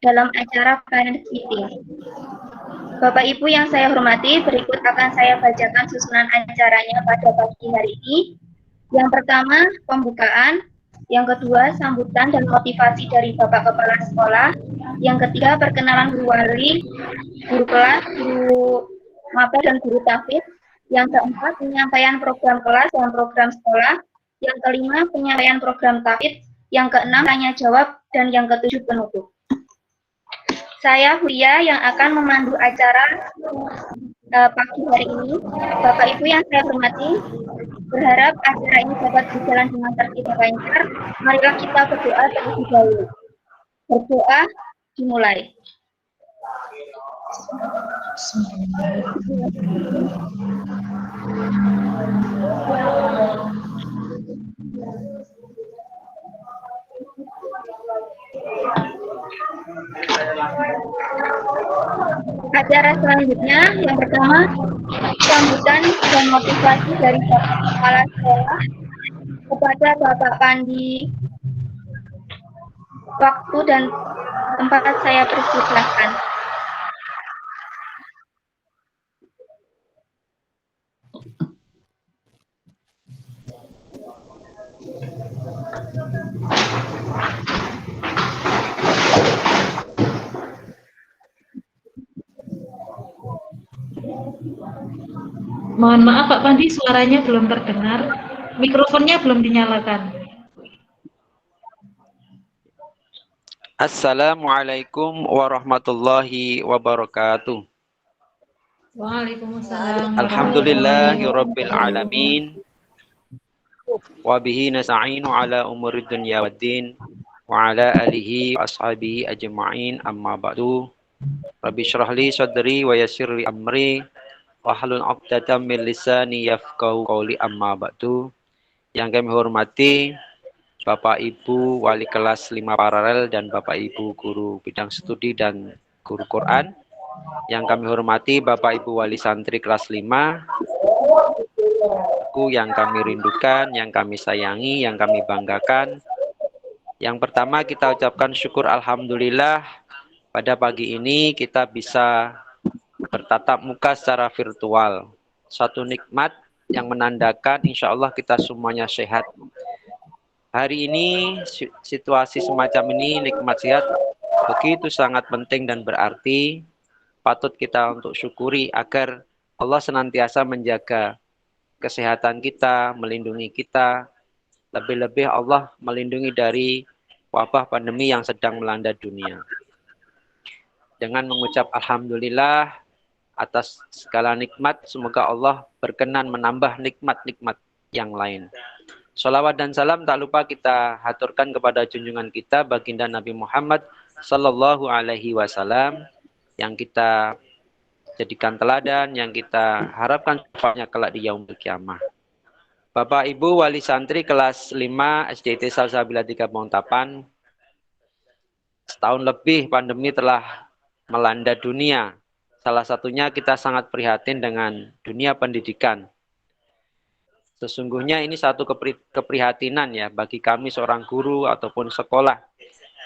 dalam acara parents meeting. Bapak Ibu yang saya hormati, berikut akan saya bacakan susunan acaranya pada pagi hari ini. Yang pertama, pembukaan. Yang kedua, sambutan dan motivasi dari Bapak Kepala Sekolah. Yang ketiga, perkenalan guru wali, guru kelas, guru maba, dan guru tahfidz. Yang keempat, penyampaian program kelas dan program sekolah. Yang kelima, penyampaian program tahfidz. Yang keenam, tanya jawab. Dan yang ketujuh, penutup. Saya Huya yang akan memandu acara pagi hari ini. Bapak Ibu yang saya hormati, berharap acara ini dapat berjalan dengan tertib dan lancar. Marilah kita berdoa terlebih dahulu. Berdoa dimulai. Acara selanjutnya yang pertama, sambutan dan motivasi dari Bapak Kepala Sekolah kepada Bapak Pandi. Waktu dan tempat saya persilahkan. Mohon maaf Pak Pandi, suaranya belum terdengar. Mikrofonnya belum dinyalakan. Assalamualaikum warahmatullahi wabarakatuh. Waalaikumsalam. Alhamdulillahirabbil alamin. Wa bihi nasta'inu ala umuri dunya waddin wa ala alihi wa ashabihi ajma'in, amma ba'du. Rabbi shrah li sadri wa yassir li amri wahlul 'uqdatam min lisani yafqahu qawli, amma ba'du. Yang kami hormati Bapak Ibu Wali Kelas 5 Paralel dan Bapak Ibu Guru Bidang Studi dan Guru Quran. Yang kami hormati Bapak Ibu Wali Santri kelas 5, yang kami rindukan, yang kami sayangi, yang kami banggakan. Yang pertama kita ucapkan syukur alhamdulillah pada pagi ini kita bisa bertatap muka secara virtual. Satu nikmat yang menandakan insya Allah kita semuanya sehat. Hari ini situasi semacam ini, nikmat sehat begitu sangat penting dan berarti. Patut kita untuk syukuri agar Allah senantiasa menjaga kesehatan kita, melindungi kita. Lebih-lebih Allah melindungi dari wabah pandemi yang sedang melanda dunia. Dengan mengucap alhamdulillah atas segala nikmat, semoga Allah berkenan menambah nikmat-nikmat yang lain. Sholawat dan salam tak lupa kita haturkan kepada junjungan kita baginda Nabi Muhammad Sallallahu Alaihi Wasallam yang kita jadikan teladan, yang kita harapkan syafaatnya kelak di yaumul kiamah. Bapak Ibu Wali Santri kelas 5 SDT Salsabila 3 Montapan, setahun lebih pandemi telah melanda dunia. Salah satunya kita sangat prihatin dengan dunia pendidikan. Sesungguhnya ini satu keprihatinan ya bagi kami seorang guru ataupun sekolah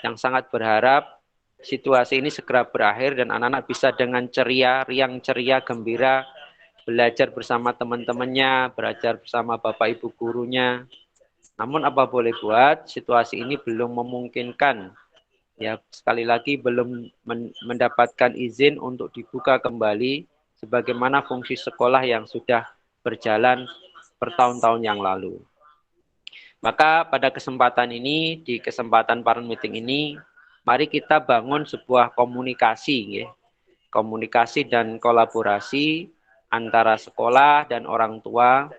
yang sangat berharap situasi ini segera berakhir dan anak-anak bisa dengan ceria, riang ceria, gembira belajar bersama teman-temannya, belajar bersama bapak ibu gurunya. Namun apa boleh buat, situasi ini belum memungkinkan. Ya, sekali lagi belum mendapatkan izin untuk dibuka kembali sebagaimana fungsi sekolah yang sudah berjalan bertahun-tahun yang lalu. Maka pada kesempatan ini, di kesempatan parent meeting ini, mari kita bangun sebuah komunikasi, ya. Komunikasi dan kolaborasi antara sekolah dan orang tua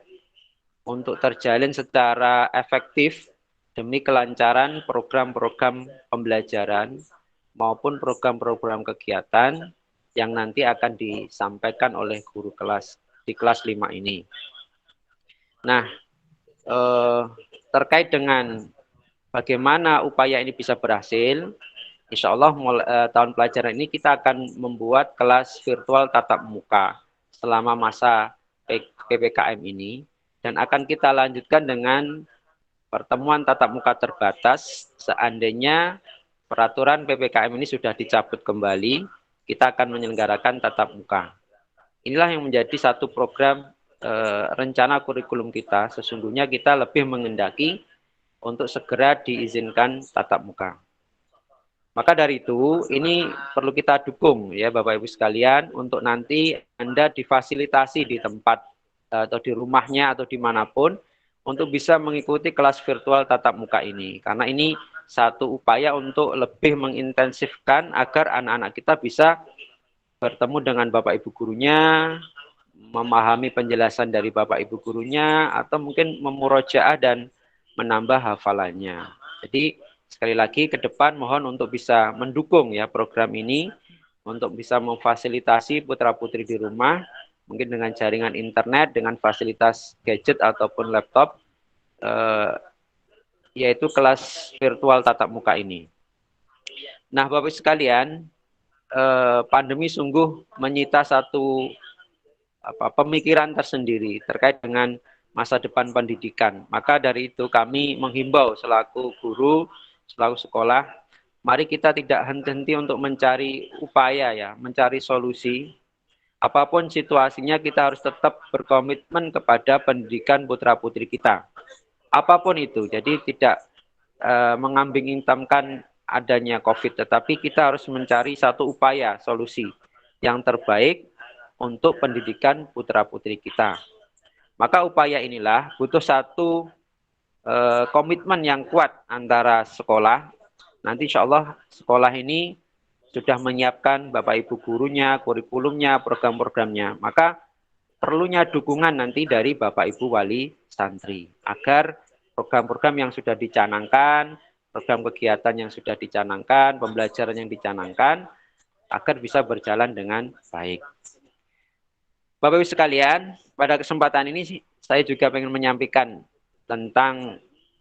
untuk terjalin secara efektif demi kelancaran program-program pembelajaran maupun program-program kegiatan yang nanti akan disampaikan oleh guru kelas di kelas 5 ini. Nah, terkait dengan bagaimana upaya ini bisa berhasil, insya Allah tahun pelajaran ini kita akan membuat kelas virtual tatap muka selama masa PPKM ini, dan akan kita lanjutkan dengan pertemuan tatap muka terbatas seandainya peraturan PPKM ini sudah dicabut kembali, kita akan menyelenggarakan tatap muka. Inilah yang menjadi satu program rencana kurikulum kita. Sesungguhnya kita lebih mengendaki untuk segera diizinkan tatap muka. Maka dari itu, ini perlu kita dukung ya Bapak Ibu sekalian, untuk nanti Anda difasilitasi di tempat atau di rumahnya atau dimanapun, untuk bisa mengikuti kelas virtual tatap muka ini. Karena ini satu upaya untuk lebih mengintensifkan agar anak-anak kita bisa bertemu dengan Bapak Ibu gurunya, memahami penjelasan dari Bapak Ibu gurunya, atau mungkin memurojaah dan menambah hafalannya. Jadi sekali lagi ke depan mohon untuk bisa mendukung ya program ini, untuk bisa memfasilitasi putra-putri di rumah, mungkin dengan jaringan internet, dengan fasilitas gadget ataupun laptop, yaitu kelas virtual tatap muka ini. Nah Bapak sekalian, pandemi sungguh menyita satu pemikiran tersendiri terkait dengan masa depan pendidikan. Maka dari itu kami menghimbau selaku guru, selaku sekolah, mari kita tidak henti-henti untuk mencari upaya ya, mencari solusi. Apapun situasinya kita harus tetap berkomitmen kepada pendidikan putra-putri kita. Apapun itu, jadi tidak mengambing hitamkan adanya COVID, tetapi kita harus mencari satu upaya solusi yang terbaik untuk pendidikan putra-putri kita. Maka upaya inilah butuh satu komitmen yang kuat antara sekolah. Nanti insya Allah sekolah ini sudah menyiapkan Bapak Ibu gurunya, kurikulumnya, program-programnya. Maka perlunya dukungan nanti dari Bapak Ibu wali santri. Agar program-program yang sudah dicanangkan, program kegiatan yang sudah dicanangkan, pembelajaran yang dicanangkan, agar bisa berjalan dengan baik. Bapak Ibu sekalian, pada kesempatan ini saya juga ingin menyampaikan tentang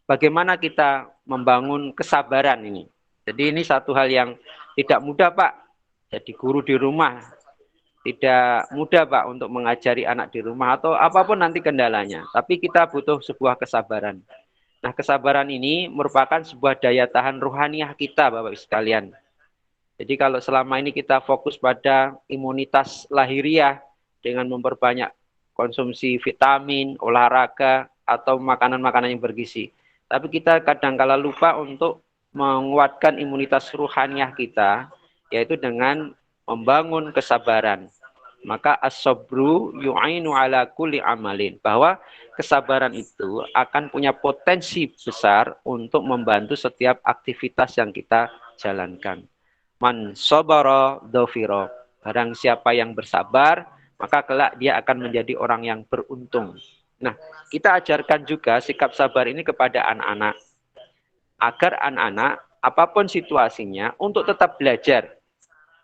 bagaimana kita membangun kesabaran ini. Jadi ini satu hal yang tidak mudah Pak. Jadi guru di rumah tidak mudah Pak untuk mengajari anak di rumah atau apapun nanti kendalanya. Tapi kita butuh sebuah kesabaran. Nah kesabaran ini merupakan sebuah daya tahan ruhaniah kita Bapak Ibu sekalian. Jadi kalau selama ini kita fokus pada imunitas lahiriah, dengan memperbanyak konsumsi vitamin, olahraga, atau makanan-makanan yang bergizi. Tapi kita kadang-kala lupa untuk menguatkan imunitas ruhaniah kita, yaitu dengan membangun kesabaran. Maka as-sabru yu'ainu ala kulli amalin. Bahwa kesabaran itu akan punya potensi besar untuk membantu setiap aktivitas yang kita jalankan. Man sabara dhafira. Barang siapa yang bersabar, maka kelak dia akan menjadi orang yang beruntung. Nah, kita ajarkan juga sikap sabar ini kepada anak-anak. Agar anak-anak, apapun situasinya, untuk tetap belajar.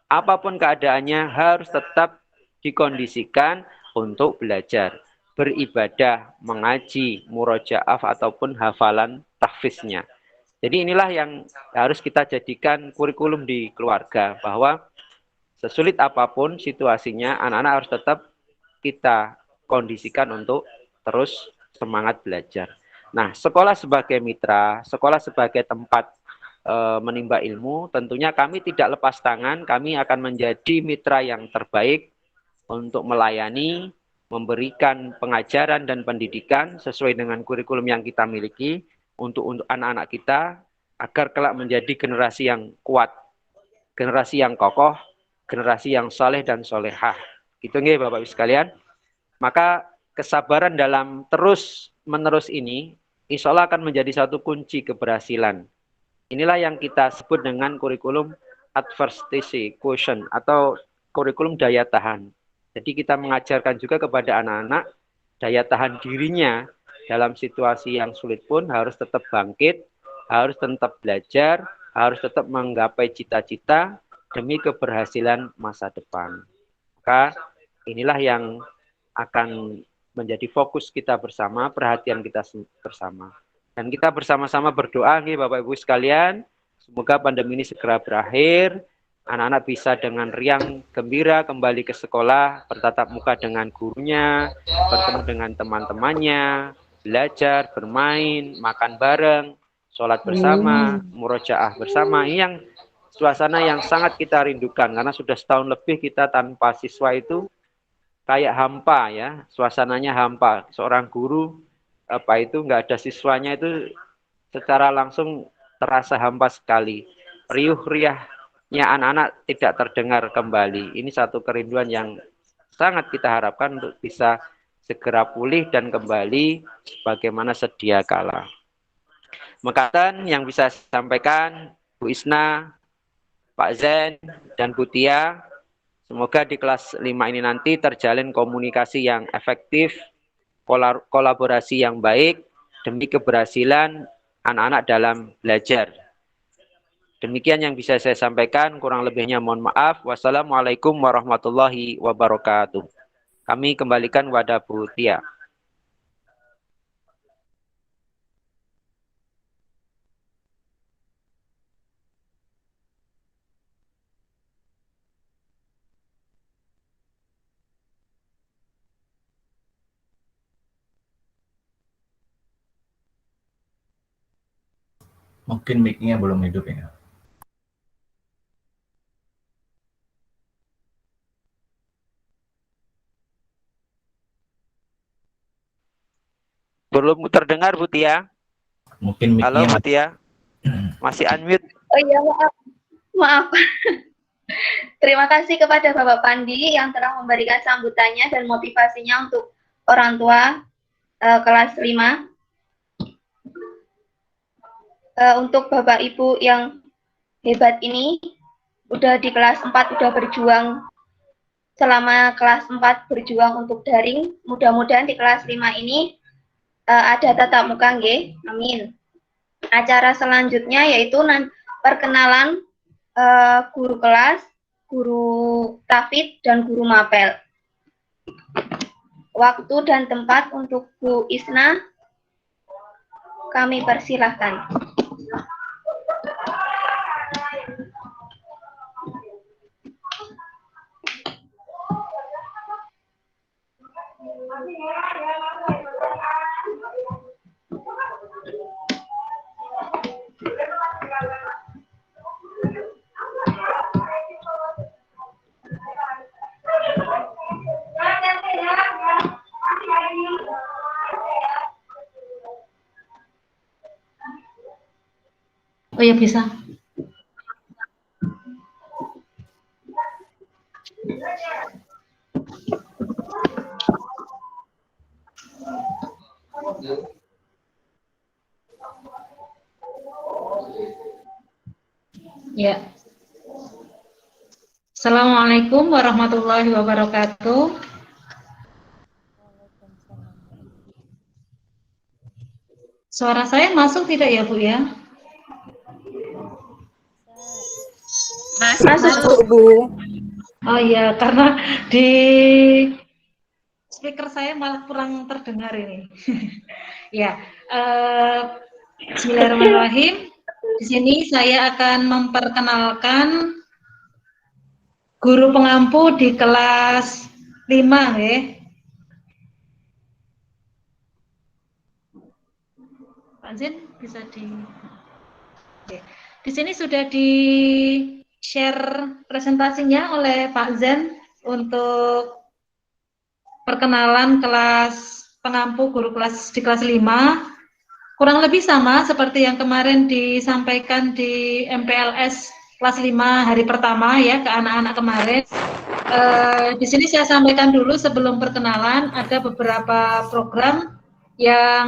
Apapun keadaannya, harus tetap dikondisikan untuk belajar. Beribadah, mengaji, murojaah, ataupun hafalan tahfiznya. Jadi inilah yang harus kita jadikan kurikulum di keluarga. Bahwa sesulit apapun situasinya, anak-anak harus tetap kita kondisikan untuk terus semangat belajar. Nah, sekolah sebagai mitra, sekolah sebagai tempat menimba ilmu, tentunya kami tidak lepas tangan, kami akan menjadi mitra yang terbaik untuk melayani, memberikan pengajaran dan pendidikan sesuai dengan kurikulum yang kita miliki untuk anak-anak kita, agar kelak menjadi generasi yang kuat, generasi yang kokoh, generasi yang soleh dan solehah. Gitu nggih Bapak Ibu sekalian. Maka kesabaran dalam terus-menerus ini insya Allah akan menjadi satu kunci keberhasilan. Inilah yang kita sebut dengan kurikulum adversity quotient atau kurikulum daya tahan. Jadi kita mengajarkan juga kepada anak-anak daya tahan dirinya dalam situasi yang sulit pun harus tetap bangkit, harus tetap belajar, harus tetap menggapai cita-cita demi keberhasilan masa depan. Maka inilah yang akan menjadi fokus kita bersama, perhatian kita bersama. Dan kita bersama-sama berdoa nih Bapak Ibu sekalian, semoga pandemi ini segera berakhir, anak-anak bisa dengan riang gembira kembali ke sekolah, bertatap muka dengan gurunya, bertemu dengan teman-temannya, belajar, bermain, makan bareng, sholat bersama, murojaah bersama. Ini yang suasana yang sangat kita rindukan karena sudah setahun lebih kita tanpa siswa itu kayak hampa ya, suasananya hampa. Seorang guru itu nggak ada siswanya itu secara langsung terasa hampa sekali. Riuh riahnya anak-anak tidak terdengar kembali. Ini satu kerinduan yang sangat kita harapkan untuk bisa segera pulih dan kembali bagaimana sedia kala. Makatan yang bisa saya sampaikan Bu Isna, Pak Zen, dan Bu Tia, semoga di kelas 5 ini nanti terjalin komunikasi yang efektif, kolaborasi yang baik, demi keberhasilan anak-anak dalam belajar. Demikian yang bisa saya sampaikan, kurang lebihnya mohon maaf. Wassalamualaikum warahmatullahi wabarakatuh. Kami kembalikan kepada Bu Tia. Mungkin mic-nya belum hidup ya. Belum terdengar Bu Tia? Mungkin Halo mic-nya Bu Tia? Masih unmute? Oh iya, maaf. Maaf. Terima kasih kepada Bapak Pandi yang telah memberikan sambutannya dan motivasinya untuk orang tua kelas 5. Untuk Bapak Ibu yang hebat ini, udah di kelas 4 udah berjuang selama kelas 4 berjuang untuk daring. Mudah-mudahan di kelas 5 ini ada tatap muka nggih. Amin. Acara selanjutnya yaitu perkenalan guru kelas, guru tafid, dan guru mapel. Waktu dan tempat untuk Bu Isna kami persilahkan. Oh ya bisa. Ya. Assalamualaikum warahmatullahi wabarakatuh. Suara saya masuk tidak ya Bu ya? Masuk, Bu. Oh iya, karena di speaker saya malah kurang terdengar ini. Ya, bismillahirrahmanirrahim. Di sini saya akan memperkenalkan guru pengampu di kelas 5 ya. Pak Zin bisa di. Oke. Di sini sudah di share presentasinya oleh Pak Zen untuk perkenalan kelas pengampu guru kelas di kelas 5. Kurang lebih sama seperti yang kemarin disampaikan di MPLS kelas 5 hari pertama ya ke anak-anak kemarin. Di sini saya sampaikan dulu sebelum perkenalan ada beberapa program yang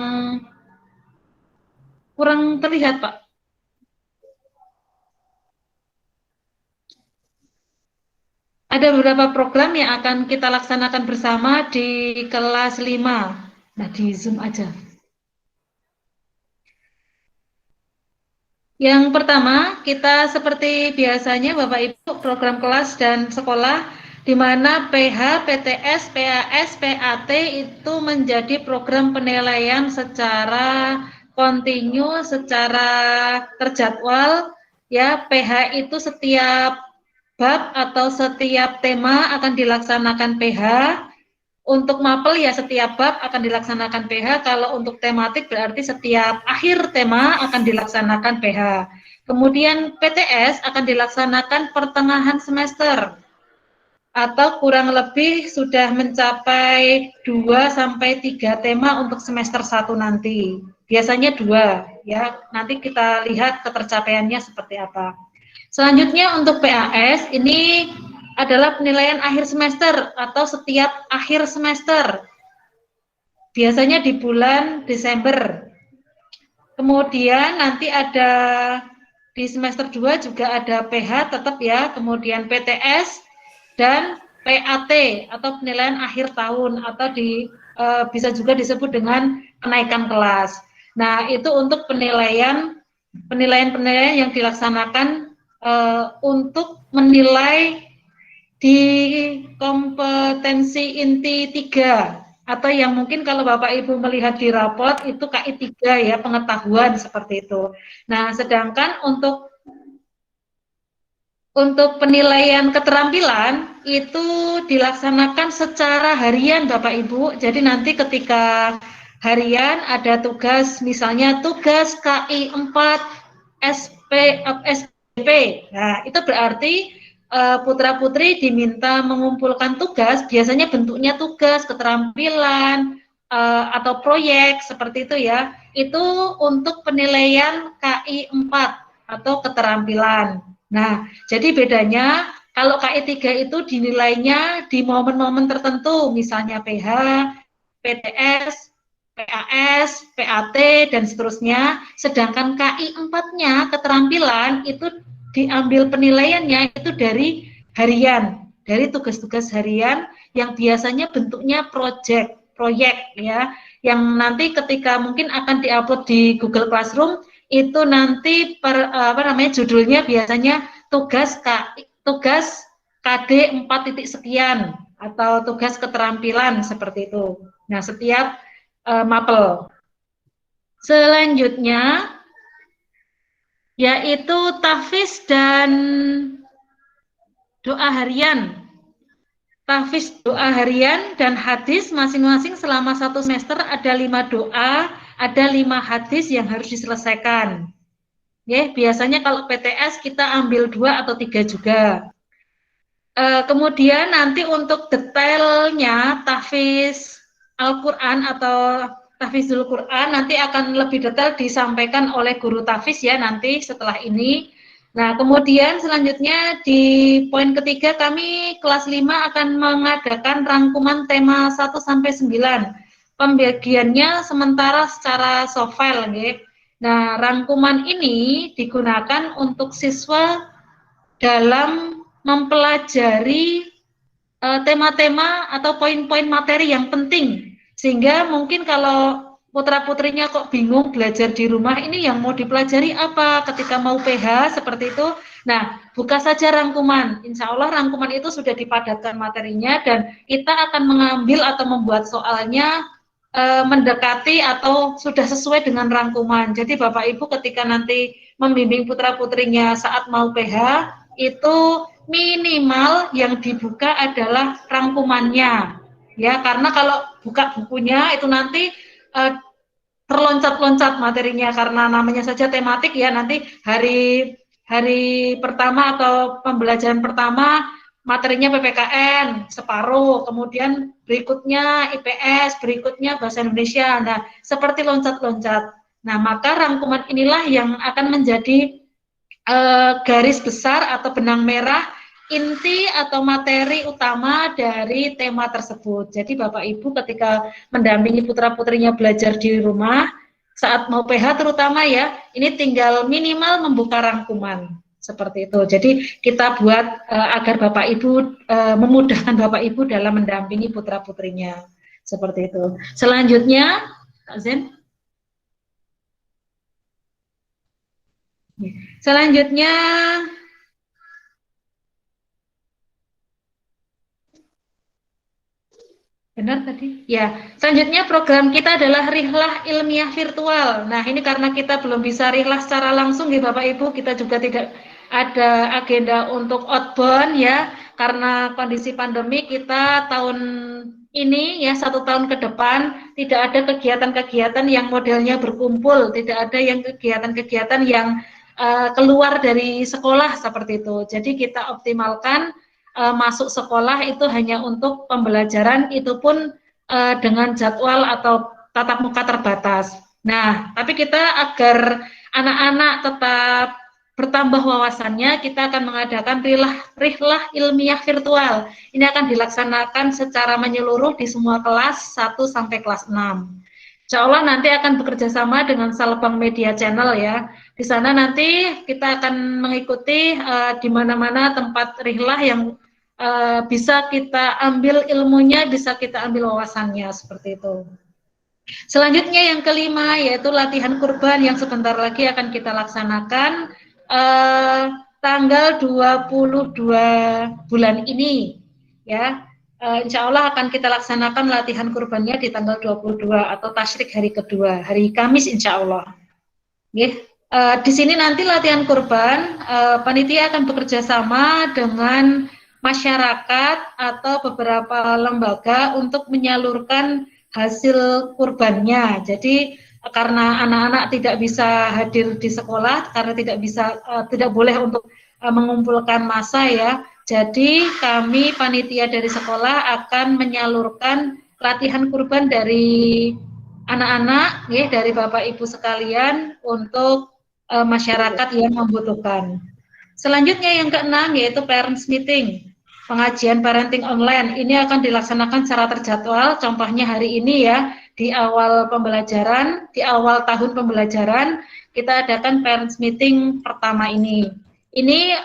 kurang terlihat Pak. Ada beberapa program yang akan kita laksanakan bersama di kelas 5. Nah, di Zoom aja. Yang pertama, kita seperti biasanya Bapak Ibu program kelas dan sekolah di mana PH, PTS, PAS, PAT itu menjadi program penilaian secara kontinu, secara terjadwal ya. PH itu setiap bab atau setiap tema akan dilaksanakan PH. Untuk mapel ya setiap bab akan dilaksanakan PH. Kalau untuk tematik berarti setiap akhir tema akan dilaksanakan PH. Kemudian PTS akan dilaksanakan pertengahan semester atau kurang lebih sudah mencapai 2 sampai 3 tema untuk semester 1 nanti. Biasanya 2 ya. Nanti kita lihat ketercapaiannya seperti apa. Selanjutnya untuk PAS ini adalah penilaian akhir semester atau setiap akhir semester. Biasanya di bulan Desember. Kemudian nanti ada di semester 2 juga ada PH tetap ya, kemudian PTS dan PAT atau penilaian akhir tahun atau bisa juga disebut dengan kenaikan kelas. Nah, itu untuk penilaian yang dilaksanakan untuk menilai di kompetensi inti 3 atau yang mungkin kalau Bapak Ibu melihat di rapot itu KI 3 ya, pengetahuan seperti itu. Nah, sedangkan untuk penilaian keterampilan itu dilaksanakan secara harian Bapak Ibu. Jadi nanti ketika harian ada tugas, misalnya tugas KI 4 SPP. Nah, itu berarti putra-putri diminta mengumpulkan tugas, biasanya bentuknya tugas, keterampilan, atau proyek, seperti itu ya. Itu untuk penilaian KI 4 atau keterampilan. Nah, jadi bedanya kalau KI 3 itu dinilainya di momen-momen tertentu, misalnya PH, PTS, PAS, PAT, dan seterusnya. Sedangkan KI 4-nya, keterampilan, itu diambil penilaiannya itu dari harian, dari tugas-tugas harian yang biasanya bentuknya proyek ya, yang nanti ketika mungkin akan diupload di Google Classroom itu nanti judulnya biasanya tugas KD 4 titik sekian atau tugas keterampilan seperti itu. Nah, setiap mapel. Selanjutnya yaitu tahfiz dan doa harian. Tahfiz, doa harian, dan hadis masing-masing selama 1 semester ada 5 doa, ada 5 hadis yang harus diselesaikan. Ya, biasanya kalau PTS kita ambil 2 atau 3 juga. Kemudian nanti untuk detailnya tahfiz Al-Quran atau tahfizul Quran nanti akan lebih detail disampaikan oleh guru tahfiz ya nanti setelah ini. Nah, kemudian selanjutnya di poin ketiga kami kelas 5 akan mengadakan rangkuman tema 1 sampai 9. Pembagiannya sementara secara soft file nggih. Nah, rangkuman ini digunakan untuk siswa dalam mempelajari tema-tema atau poin-poin materi yang penting, sehingga mungkin kalau putra-putrinya kok bingung belajar di rumah ini yang mau dipelajari apa ketika mau PH seperti itu. Nah, buka saja rangkuman. Insya Allah rangkuman itu sudah dipadatkan materinya dan kita akan mengambil atau membuat soalnya mendekati atau sudah sesuai dengan rangkuman. Jadi Bapak Ibu ketika nanti membimbing putra-putrinya saat mau PH itu minimal yang dibuka adalah rangkumannya ya, karena kalau buka bukunya itu nanti terloncat-loncat materinya karena namanya saja tematik ya, nanti hari pertama atau pembelajaran pertama materinya PPKN separuh, kemudian berikutnya IPS, berikutnya bahasa Indonesia. Nah, seperti loncat-loncat. Nah, maka rangkuman inilah yang akan menjadi garis besar atau benang merah inti atau materi utama dari tema tersebut. Jadi Bapak Ibu ketika mendampingi putra-putrinya belajar di rumah saat mau PH terutama ya, ini tinggal minimal membuka rangkuman seperti itu. Jadi kita buat agar Bapak Ibu memudahkan Bapak Ibu dalam mendampingi putra-putrinya seperti itu. Selanjutnya, Kak Zen. Selanjutnya benar tadi? Ya, selanjutnya program kita adalah rihlah ilmiah virtual. Nah, ini karena kita belum bisa rihlah secara langsung ya Bapak Ibu, kita juga tidak ada agenda untuk outbound ya, karena kondisi pandemi kita tahun ini ya 1 tahun ke depan tidak ada kegiatan-kegiatan yang modelnya berkumpul, tidak ada yang kegiatan-kegiatan yang keluar dari sekolah seperti itu. Jadi kita optimalkan masuk sekolah itu hanya untuk pembelajaran, itu pun dengan jadwal atau tatap muka terbatas. Nah, tapi kita agar anak-anak tetap bertambah wawasannya, kita akan mengadakan rihlah ilmiah virtual. Ini akan dilaksanakan secara menyeluruh di semua kelas 1 sampai kelas 6. Insya Allah nanti akan bekerja sama dengan Salbang Media Channel ya. Di sana nanti kita akan mengikuti di mana-mana tempat rihlah yang bisa kita ambil ilmunya, bisa kita ambil wawasannya, seperti itu. Selanjutnya yang kelima yaitu latihan kurban yang sebentar lagi akan kita laksanakan tanggal 22 bulan ini ya. Insya Allah akan kita laksanakan latihan kurbannya di tanggal 22 atau tasyrik hari kedua, hari Kamis insya Allah. Di sini nanti latihan kurban, panitia akan bekerja sama dengan masyarakat atau beberapa lembaga untuk menyalurkan hasil kurbannya. Jadi karena anak-anak tidak bisa hadir di sekolah, karena tidak boleh untuk mengumpulkan massa ya. Jadi kami panitia dari sekolah akan menyalurkan latihan kurban dari anak-anak, ya, dari Bapak Ibu sekalian untuk masyarakat yang membutuhkan. Selanjutnya yang keenam yaitu parents meeting, pengajian parenting online. Ini akan dilaksanakan secara terjadwal. Contohnya hari ini ya, di awal pembelajaran, di awal tahun pembelajaran kita adakan parents meeting pertama ini. Ini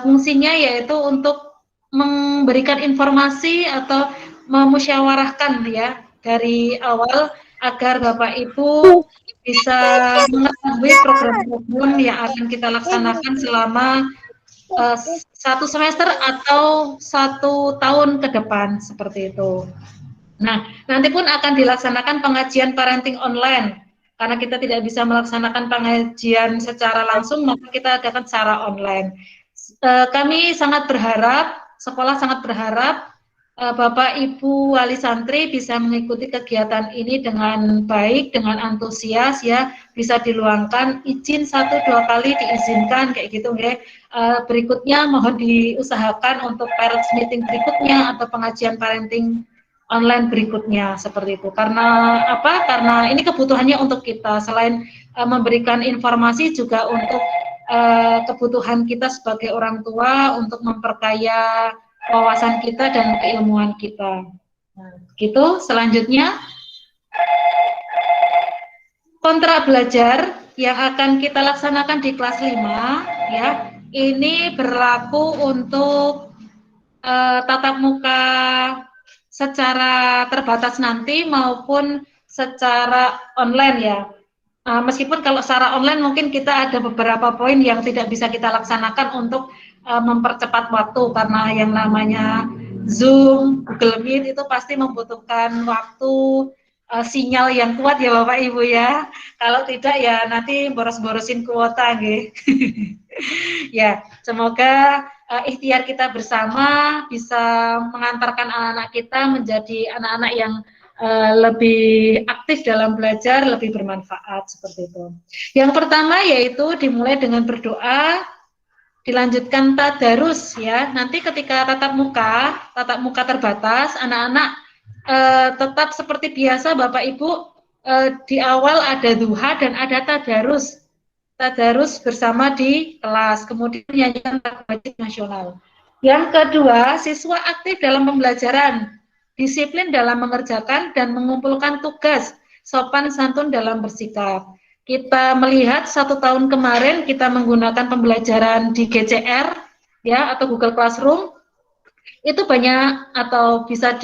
fungsinya yaitu untuk memberikan informasi atau memusyawarahkan ya dari awal agar Bapak Ibu bisa mengetahui program-program yang akan kita laksanakan selama 1 semester atau 1 tahun ke depan seperti itu. Nah, nanti pun akan dilaksanakan pengajian parenting online. Karena kita tidak bisa melaksanakan pengajian secara langsung, maka kita adakan secara online. Kami sangat berharap, sekolah sangat berharap Bapak Ibu wali santri bisa mengikuti kegiatan ini dengan baik, dengan antusias ya, bisa diluangkan izin 1-2 kali diizinkan kayak gitu ya. Berikutnya mohon diusahakan untuk parents meeting berikutnya atau pengajian parenting online berikutnya seperti itu. Karena apa? Karena ini kebutuhannya untuk kita, selain memberikan informasi juga untuk kebutuhan kita sebagai orang tua untuk memperkaya wawasan kita dan keilmuan kita. Nah, gitu. Selanjutnya kontrak belajar yang akan kita laksanakan di kelas 5 ya. Ini berlaku untuk tatap muka secara terbatas nanti maupun secara online ya. Meskipun kalau secara online mungkin kita ada beberapa poin yang tidak bisa kita laksanakan untuk mempercepat waktu, karena yang namanya Zoom, Google Meet itu pasti membutuhkan waktu, sinyal yang kuat ya Bapak Ibu ya. Kalau tidak ya nanti boros-borosin kuota nggih. Ya, semoga ikhtiar kita bersama bisa mengantarkan anak-anak kita menjadi anak-anak yang lebih aktif dalam belajar, lebih bermanfaat seperti itu. Yang pertama yaitu dimulai dengan berdoa, dilanjutkan tadarus ya. Nanti ketika tatap muka terbatas, anak-anak tetap seperti biasa Bapak Ibu, di awal ada duha dan ada tadarus bersama di kelas, kemudian nyanyikan Tahajud Nasional. Yang kedua, siswa aktif dalam pembelajaran, disiplin dalam mengerjakan dan mengumpulkan tugas, sopan santun dalam bersikap. Kita melihat 1 tahun kemarin kita menggunakan pembelajaran di GCR ya atau Google Classroom, itu banyak atau bisa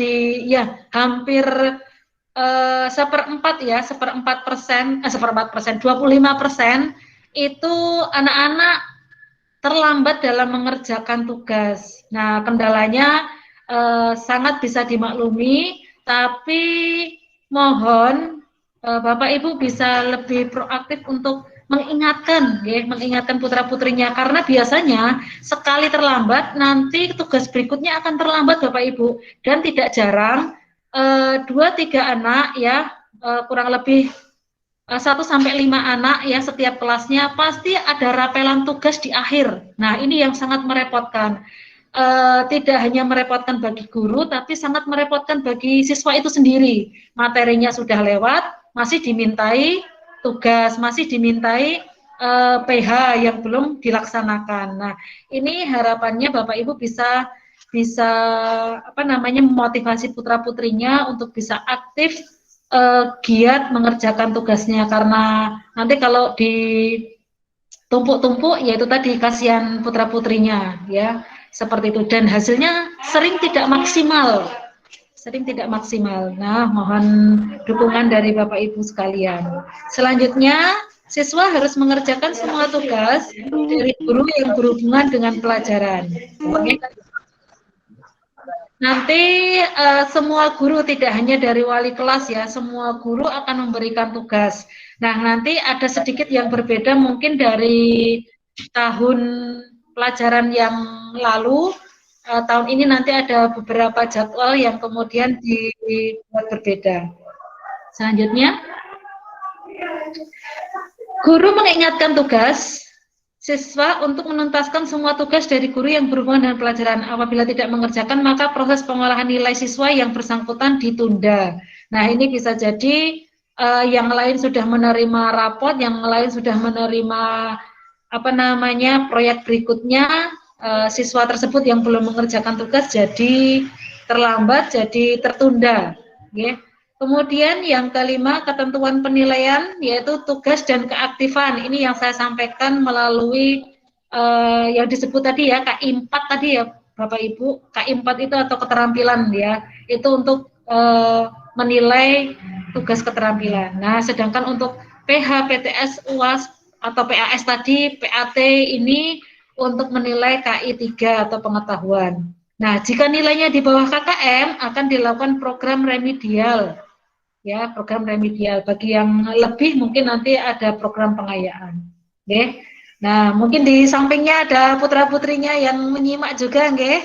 hampir 25% itu anak-anak terlambat dalam mengerjakan tugas. Nah, kendalanya sangat bisa dimaklumi, tapi mohon Bapak Ibu bisa lebih proaktif untuk mengingatkan putra-putrinya, karena biasanya sekali terlambat nanti tugas berikutnya akan terlambat Bapak Ibu, dan tidak jarang 2-3 anak ya kurang lebih 1-5 anak ya setiap kelasnya, pasti ada rapelan tugas di akhir. Nah, ini yang sangat merepotkan. Tidak hanya merepotkan bagi guru, tapi sangat merepotkan bagi siswa itu sendiri. Materinya sudah lewat, masih dimintai tugas, masih dimintai PH yang belum dilaksanakan. Nah, ini harapannya Bapak Ibu bisa memotivasi putra-putrinya untuk bisa aktif giat mengerjakan tugasnya, karena nanti kalau ditumpuk-tumpuk ya itu tadi kasihan putra-putrinya ya, seperti itu, dan hasilnya sering tidak maksimal. Nah, mohon dukungan dari Bapak Ibu sekalian. Selanjutnya, siswa harus mengerjakan semua tugas dari guru yang berhubungan dengan pelajaran. Nanti semua guru, tidak hanya dari wali kelas ya, semua guru akan memberikan tugas. Nah, nanti ada sedikit yang berbeda mungkin dari tahun pelajaran yang lalu. Tahun ini nanti ada beberapa jadwal yang kemudian dibuat berbeda. Selanjutnya, guru mengingatkan tugas siswa untuk menuntaskan semua tugas dari guru yang berhubungan dengan pelajaran. Apabila tidak mengerjakan, maka proses pengolahan nilai siswa yang bersangkutan ditunda. Nah, ini bisa jadi yang lain sudah menerima rapot, yang lain sudah menerima proyek berikutnya, siswa tersebut yang belum mengerjakan tugas jadi terlambat, jadi tertunda. Okay. Kemudian yang kelima, ketentuan penilaian, yaitu tugas dan keaktifan. Ini yang saya sampaikan melalui yang disebut tadi ya, KI 4 tadi ya Bapak Ibu. KI 4 itu atau keterampilan ya, itu untuk menilai tugas keterampilan. Nah, sedangkan untuk PH, PTS, UAS atau PAS tadi, PAT ini untuk menilai KI 3 atau pengetahuan. Nah, jika nilainya di bawah KKM akan dilakukan program remedial. Ya, program remedial. Bagi yang lebih mungkin nanti ada program pengayaan. Oke. Nah, mungkin di sampingnya ada putra-putrinya yang menyimak juga, nggih.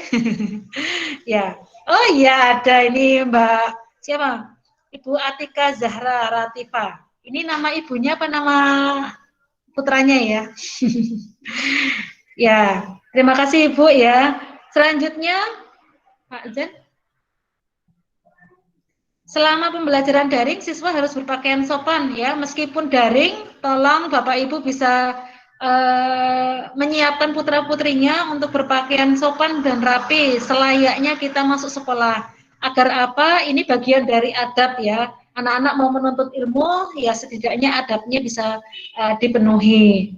Ya. Oh iya, ada ini Mbak siapa? Ibu Atika Zahra Ratifa. Ini nama ibunya apa nama putranya ya? Ya, terima kasih Ibu ya. Selanjutnya Pak Zen. Selama pembelajaran daring, siswa harus berpakaian sopan ya. Meskipun daring, tolong Bapak Ibu bisa menyiapkan putra-putrinya untuk berpakaian sopan dan rapi selayaknya kita masuk sekolah. Agar apa? Ini bagian dari adab ya. Anak-anak mau menuntut ilmu, ya setidaknya adabnya bisa dipenuhi.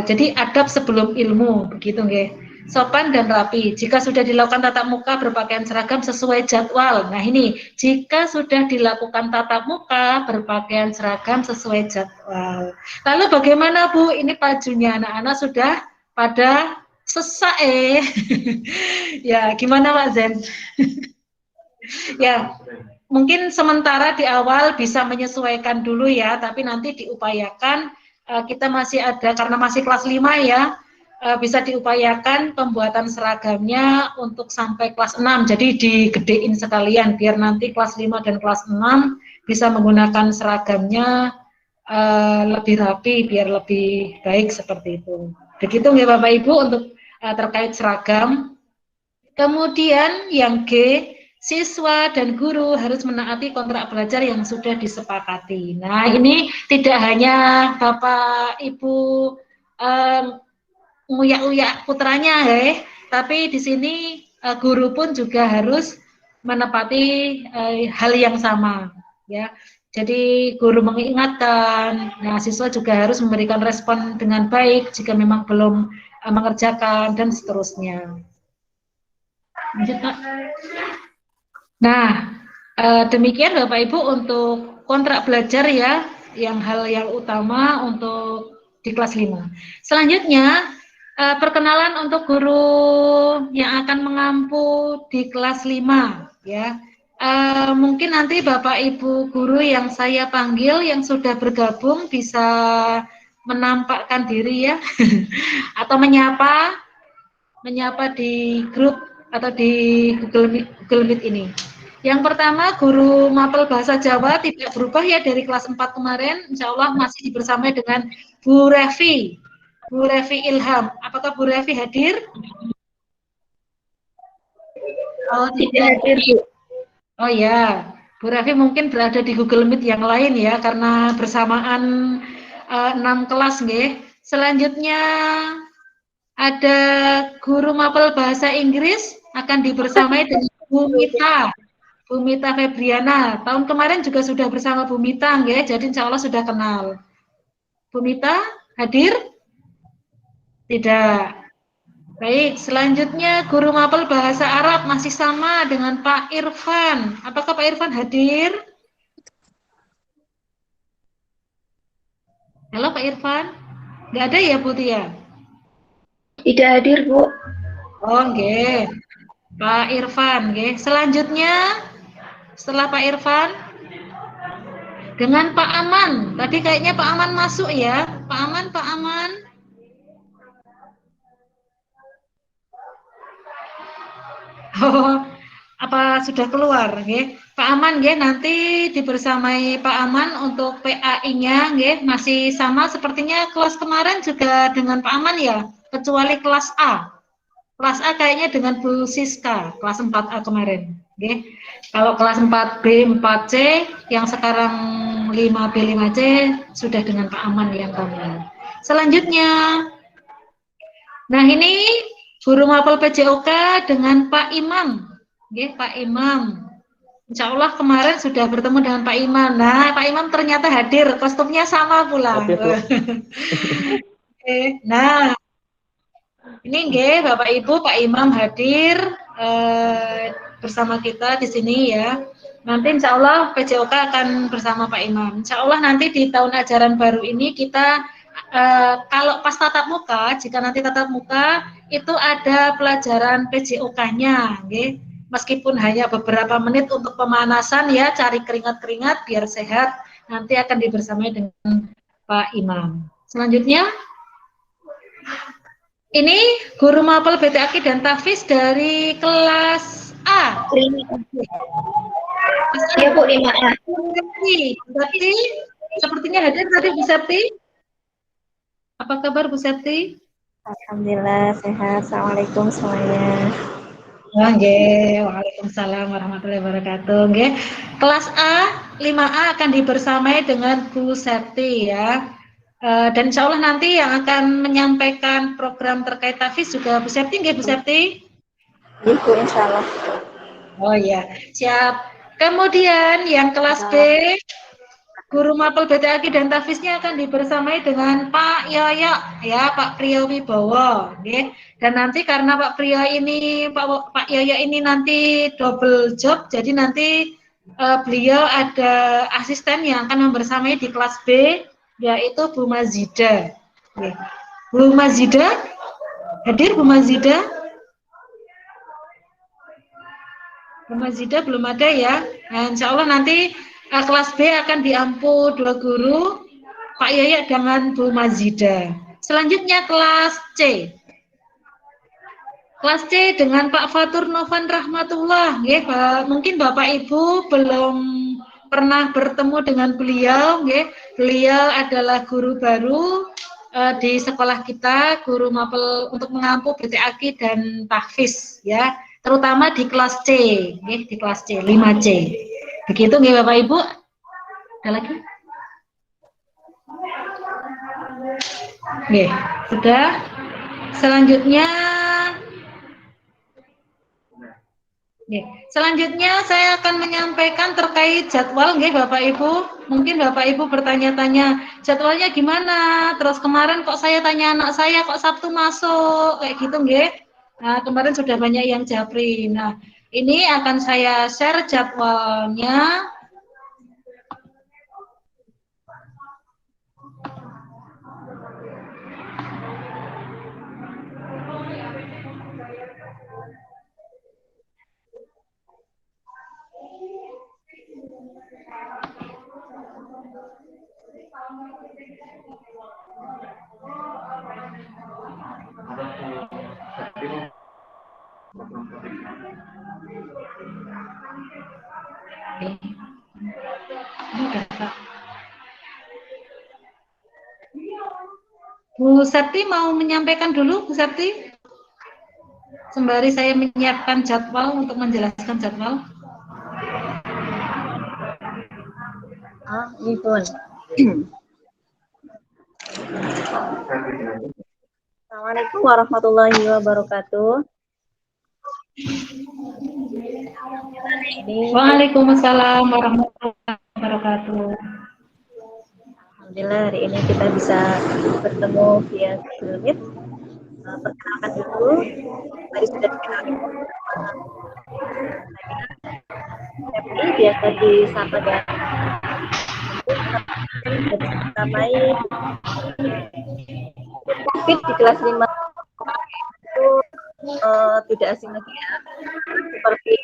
Jadi adab sebelum ilmu, begitu nggih. Sopan dan rapi. Jika sudah dilakukan tatap muka berpakaian seragam sesuai jadwal. Nah ini, jika sudah dilakukan tatap muka berpakaian seragam sesuai jadwal. Lalu bagaimana Bu? Ini bajunya anak-anak sudah pada sesak ya, gimana Pak Zen? Ya, mungkin sementara di awal bisa menyesuaikan dulu ya, tapi nanti diupayakan kita masih ada, karena masih kelas 5 ya, bisa diupayakan pembuatan seragamnya untuk sampai kelas 6, jadi digedein sekalian biar nanti kelas 5 dan kelas 6 bisa menggunakan seragamnya lebih rapi, biar lebih baik seperti itu. Begitu nggih Bapak Ibu untuk terkait seragam. Kemudian yang G, siswa dan guru harus menaati kontrak belajar yang sudah disepakati. Nah ini tidak hanya Bapak Ibu nguyak-uyak putranya tapi di sini guru pun juga harus menepati hal yang sama ya. Jadi guru mengingatkan, nah siswa juga harus memberikan respon dengan baik jika memang belum mengerjakan dan seterusnya. Lanjut Pak. Nah, demikian Bapak Ibu untuk kontrak belajar ya, yang hal yang utama untuk di kelas 5. Selanjutnya perkenalan untuk guru yang akan mengampu di kelas 5 ya. Mungkin nanti Bapak Ibu guru yang saya panggil yang sudah bergabung bisa menampakkan diri ya atau menyapa di grup atau di Google Meet ini. Yang pertama, guru mapel bahasa Jawa tidak berubah ya dari kelas 4 kemarin. Insya Allah masih dibersamai dengan Bu Revi. Bu Revi Ilham. Apakah Bu Revi hadir? Oh, Tidak hadir, Bu. Oh ya, Bu Revi mungkin berada di Google Meet yang lain ya, karena bersamaan 6 kelas nggih. Selanjutnya ada guru mapel bahasa Inggris akan dibersamai dengan Bu Mita. Bu Mita Febriana. Tahun kemarin juga sudah bersama Bu Mita nggih, jadi insya Allah sudah kenal. Bu Mita hadir? Tidak. Baik, selanjutnya guru mapel bahasa Arab masih sama dengan Pak Irfan. Apakah Pak Irfan hadir? Halo Pak Irfan? Nggak ada ya Bu Tia? Tidak hadir, Bu. Oh, nggih. Pak Irfan, nggih. Selanjutnya setelah Pak Irfan dengan Pak Aman. Tadi kayaknya Pak Aman masuk ya. Pak Aman, Pak Aman. Oh, apa sudah keluar, nggih? Pak Aman, nggih, nanti dibersamai Pak Aman untuk PAI-nya, nggih, masih sama sepertinya kelas kemarin juga dengan Pak Aman ya, kecuali kelas A. Kelas A kayaknya dengan Bu Siska, kelas 4A kemarin, nggih. Kalau kelas 4B, 4C yang sekarang 5B, 5C sudah dengan Pak Aman yang kami. Selanjutnya, nah ini guru mapel PJOK dengan Pak Imam. Nggih, Pak Imam. Insya Allah kemarin sudah bertemu dengan Pak Imam. Nah, Pak Imam ternyata hadir, kostumnya sama pula. Nah, ini nggih Bapak Ibu, Pak Imam hadir bersama kita di sini ya. Nanti insya Allah PJOK akan bersama Pak Imam. Insya Allah nanti di tahun ajaran baru ini kita kalau pas tatap muka, jika nanti tatap muka itu ada pelajaran PJOK-nya, nggih. Meskipun hanya beberapa menit untuk pemanasan ya, cari keringat-keringat biar sehat. Nanti akan dibersamai dengan Pak Imam. Selanjutnya, ini guru mapel BTAK dan Tafis dari kelas A. Iya, Bu, 5A. Berarti sepertinya hadir tadi Bu Septi. Apa kabar Bu Septi? Alhamdulillah sehat. Assalamualaikum semuanya. Waalaikumsalam warahmatullahi wabarakatuh. Nggih. Kelas A 5A akan dibersamai dengan Bu Septi ya. Dan insya Allah nanti yang akan menyampaikan program terkait Tafis juga Bu Septi, nggih Bu Septi? Ibu insya Allah. Oh iya, siap. Kemudian yang kelas B, guru mapel BTAK dan Tafisnya akan dibersamai dengan Pak Yoyo, ya Pak Priyo Wibowo, okay. Dan nanti karena Pak Priyo ini, Pak Yoyo ini nanti double job, jadi nanti beliau ada asisten yang akan membersamai di kelas B, yaitu Bu Mazida. Okay. Bu Mazida, hadir Bu Mazida? Bu Mazida belum ada ya. Nah, insya Allah nanti kelas B akan diampu 2 guru, Pak Yaya dengan Bu Mazida. Selanjutnya kelas C. Kelas C dengan Pak Fatur Novan Rahmatullah. Ya, mungkin Bapak Ibu belum pernah bertemu dengan beliau. Ya. Beliau adalah guru baru di sekolah kita, guru mapel untuk mengampu BTAK dan tahfiz. Ya. Terutama di kelas C, di kelas C, 5C. Begitu nggih Bapak Ibu? Ada lagi? Nggih, sudah. Selanjutnya saya akan menyampaikan terkait jadwal nggih Bapak Ibu. Mungkin Bapak Ibu bertanya-tanya, jadwalnya gimana? Terus kemarin kok saya tanya anak saya kok Sabtu masuk kayak gitu nggih. Nah, kemarin sudah banyak yang japri. Nah, ini akan saya share jadwalnya. Oke. Ini udah, Kak. Bu Septi mau menyampaikan dulu, Bu Septi? Sembari saya menyiapkan jadwal untuk menjelaskan jadwal. Ini pun. Assalamualaikum warahmatullahi wabarakatuh. Ini Waalaikumsalam warahmatullahi wabarakatuh. alhamdulillah hari ini kita bisa bertemu via Google Meet. Perkenalkan dulu, tadi sudah dikenalkan. Septi biasa disapa dengan pertamai COVID di kelas 5 itu tidak asing lagi ya, seperti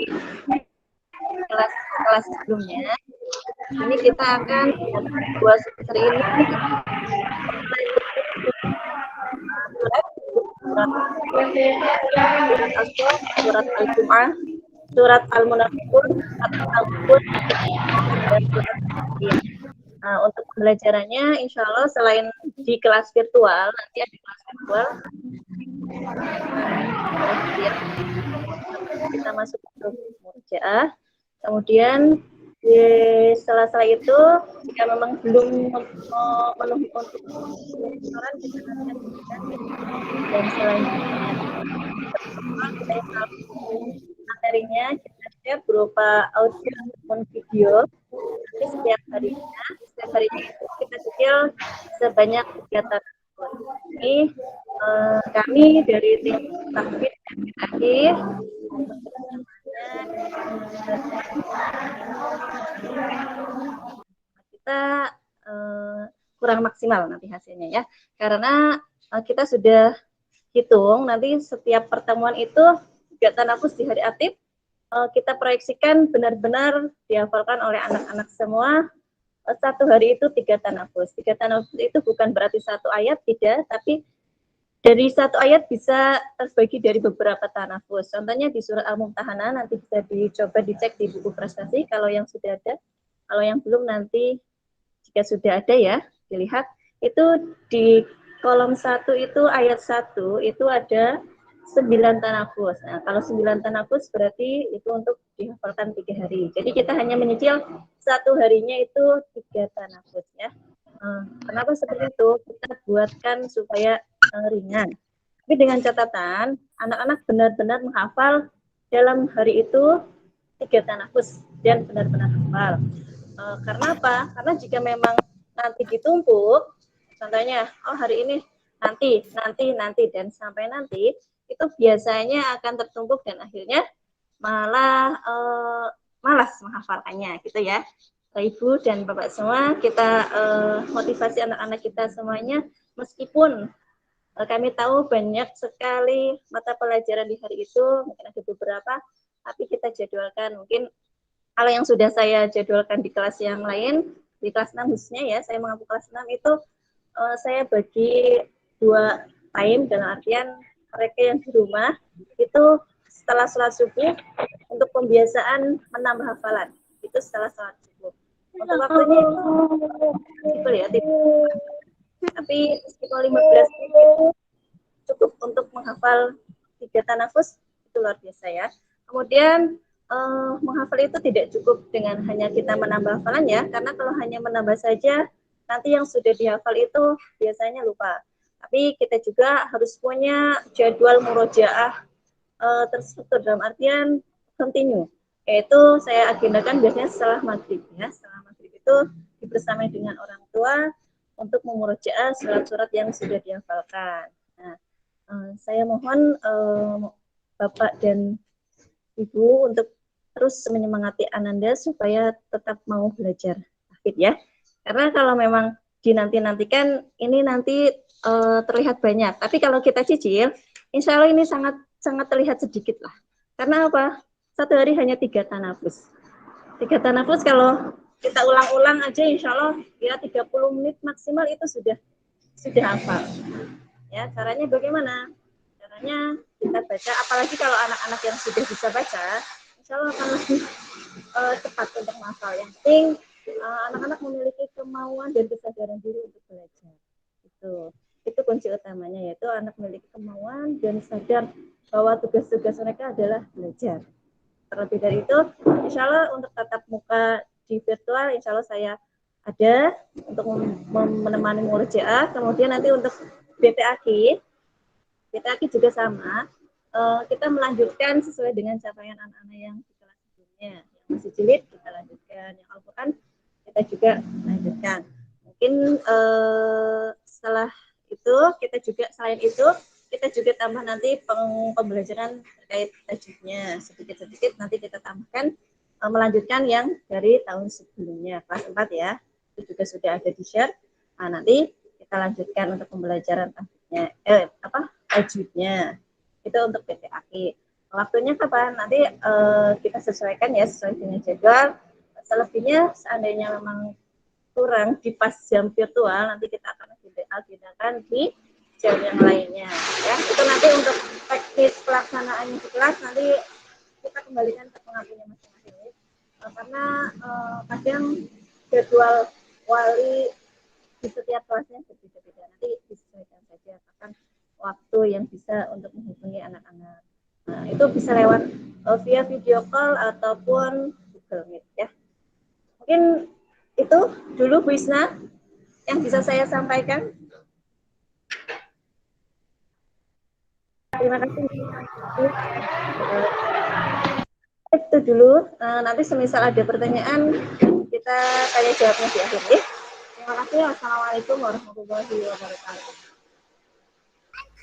kelas sebelumnya. Ini kita akan dua semester ini surat Al-Jum'ah, surat Al-Munafiqun, surat Al-Qur'an, dan surat Al-Yasin. Nah, untuk pembelajarannya insya Allah selain di kelas virtual, nanti ada kelas virtual, kita masuk ke Murojaah. Kemudian setelah itu jika memang belum memenuhi untuk pengaturan kita nanti dan selanjutnya materinya kita share berupa audio maupun video. Nanti setiap harinya itu kita cicil sebanyak 3 tahun. Ini kami dari tim tahfidz dan akhir kita kurang maksimal nanti hasilnya ya, karena kita sudah hitung nanti setiap pertemuan itu 3 tanafus di hari aktif kita proyeksikan benar-benar dihafalkan oleh anak-anak semua. Satu hari itu 3 tanafus. 3 tanafus itu bukan berarti 1 ayat, tidak, tapi dari 1 ayat bisa terbagi dari beberapa tanafus. Contohnya di surat Al-Mumtahanah, nanti bisa dicoba dicek di buku prestasi kalau yang sudah ada. Kalau yang belum nanti jika sudah ada ya, dilihat. Itu di kolom 1 itu ayat 1 itu ada 9 tanafus. Nah, kalau 9 tanafus berarti itu untuk dihafalkan 3 hari. Jadi kita hanya menyicil 1 harinya itu 3 tanafus ya. Kenapa seperti itu? Kita buatkan supaya ringan. Tapi dengan catatan, anak-anak benar-benar menghafal dalam hari itu 3 tanafus dan benar-benar hafal. Karena apa? Karena jika memang nanti ditumpuk, contohnya, hari ini nanti dan sampai nanti, itu biasanya akan tertumpuk dan akhirnya malah malas menghafalkannya gitu ya. Ibu dan Bapak semua, kita motivasi anak-anak kita semuanya, meskipun kami tahu banyak sekali mata pelajaran di hari itu, mungkin ada beberapa, tapi kita jadwalkan. Mungkin kalau yang sudah saya jadwalkan di kelas yang lain, di kelas 6 khususnya ya, saya mengampu kelas 6 itu saya bagi 2 time, dalam artian mereka yang di rumah itu setelah sholat subuh untuk pembiasaan menambah hafalan, itu setelah sholat subuh. Untuk waktunya itu ya, tapi sekitar 15 menit itu cukup untuk menghafal 3 tanafus, itu luar biasa ya. Kemudian menghafal itu tidak cukup dengan hanya kita menambah hafalan ya, karena kalau hanya menambah saja nanti yang sudah dihafal itu biasanya lupa. Tapi kita juga harus punya jadwal murojaah terstruktur, dalam artian continue. Yaitu saya agendakan biasanya setelah maghrib ya. Setelah maghrib itu dibersamai dengan orang tua untuk memurojaah surat-surat yang sudah dihafalkan. Nah, saya mohon Bapak dan Ibu untuk terus menyemangati Ananda supaya tetap mau belajar tahfidz ya. Karena kalau memang dinanti-nantikan ini nanti terlihat banyak, tapi kalau kita cicil, insya Allah ini sangat terlihat sedikit lah. Karena apa? 1 hari hanya 3 tanafus. 3 tanafus kalau kita ulang-ulang aja, insya Allah ya 30 menit maksimal itu sudah hafal. Ya, caranya bagaimana? Caranya kita baca, apalagi kalau anak-anak yang sudah bisa baca, insya Allah akan lebih cepat untuk menghafal. Yang penting anak-anak memiliki kemauan dan kesadaran diri untuk belajar. Itu kunci utamanya, yaitu anak memiliki kemauan dan sadar bahwa tugas-tugas mereka adalah belajar. Terlebih dari itu, insya Allah untuk tatap muka di virtual, insya Allah saya ada untuk menemani murojaah. Kemudian nanti untuk BTAK juga sama. Kita melanjutkan sesuai dengan capaian anak-anak yang di kelas sebelumnya. Yang masih jilid kita lanjutkan, yang Al-Quran kita juga lanjutkan. Mungkin setelah itu selain itu kita juga tambah nanti pembelajaran terkait tajwidnya sedikit-sedikit, nanti kita tambahkan melanjutkan yang dari tahun sebelumnya kelas 4 ya, itu juga sudah ada di share. Nah, nanti kita lanjutkan untuk pembelajaran tajwidnya itu untuk PTAK. Waktunya kapan? Nanti kita sesuaikan ya sesuai dengan jadwal. Selebihnya seandainya memang kurang di pas jam virtual, nanti kita akan agendakan di jam yang lainnya ya. Itu nanti untuk teknis pelaksanaannya di kelas nanti kita kembalikan ke pengambilnya masing-masing. Karena kadang jadwal wali di setiap kelasnya berbeda-beda, nanti disesuaikan saja kapan waktu yang bisa untuk menghubungi anak-anak. Nah, itu bisa lewat via video call ataupun Google Meet ya. Mungkin itu dulu Bu Isna yang bisa saya sampaikan. Terima kasih. Itu dulu. Nanti semisal ada pertanyaan kita tanya jawabnya di akhir ya. Terima kasih. Wassalamualaikum warahmatullahi wabarakatuh.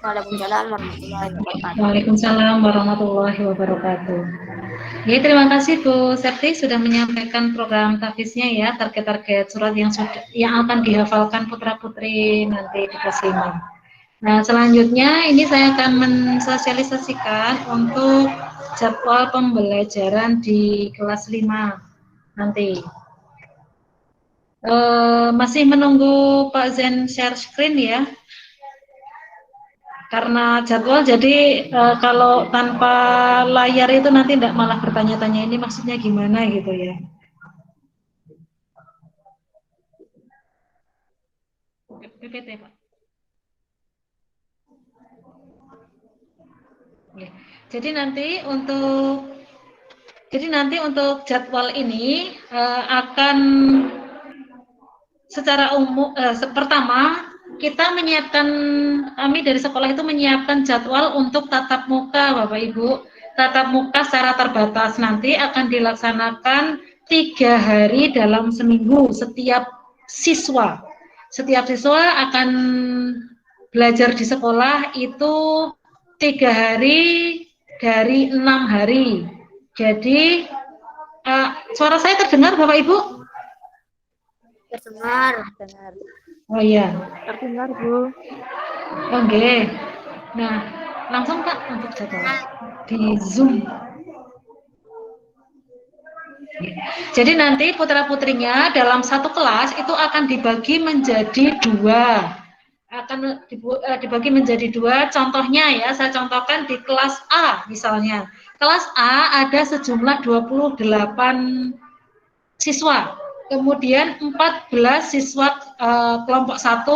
Waalaikumsalam warahmatullahi wabarakatuh. Waalaikumsalam warahmatullahi wabarakatuh. Ya, terima kasih Bu Septi sudah menyampaikan program tafiznya ya, target-target surat yang akan dihafalkan putra-putri nanti di kelas 5. Nah, selanjutnya ini saya akan mensosialisasikan untuk jadwal pembelajaran di kelas 5 nanti. Masih menunggu Pak Zen share screen ya. Karena jadwal, jadi kalau tanpa layar itu nanti tidak malah bertanya-tanya ini maksudnya gimana gitu ya. PPT Pak. Oke. Jadi nanti untuk jadwal ini akan secara umum pertama kami dari sekolah itu menyiapkan jadwal untuk tatap muka Bapak Ibu. Tatap muka secara terbatas nanti akan dilaksanakan 3 hari dalam seminggu setiap siswa. Setiap siswa akan belajar di sekolah itu 3 hari dari 6 hari. Jadi suara saya terdengar Bapak Ibu? Terdengar. Oh iya. Terdengar Bu. Oke. Nah, langsung Kak untuk jadwal di Zoom. Jadi nanti putra-putrinya dalam satu kelas itu akan dibagi menjadi 2. Dibagi menjadi 2. Contohnya ya, saya contohkan di kelas A misalnya. Kelas A ada sejumlah 28 siswa. Kemudian 14 siswa kelompok 1,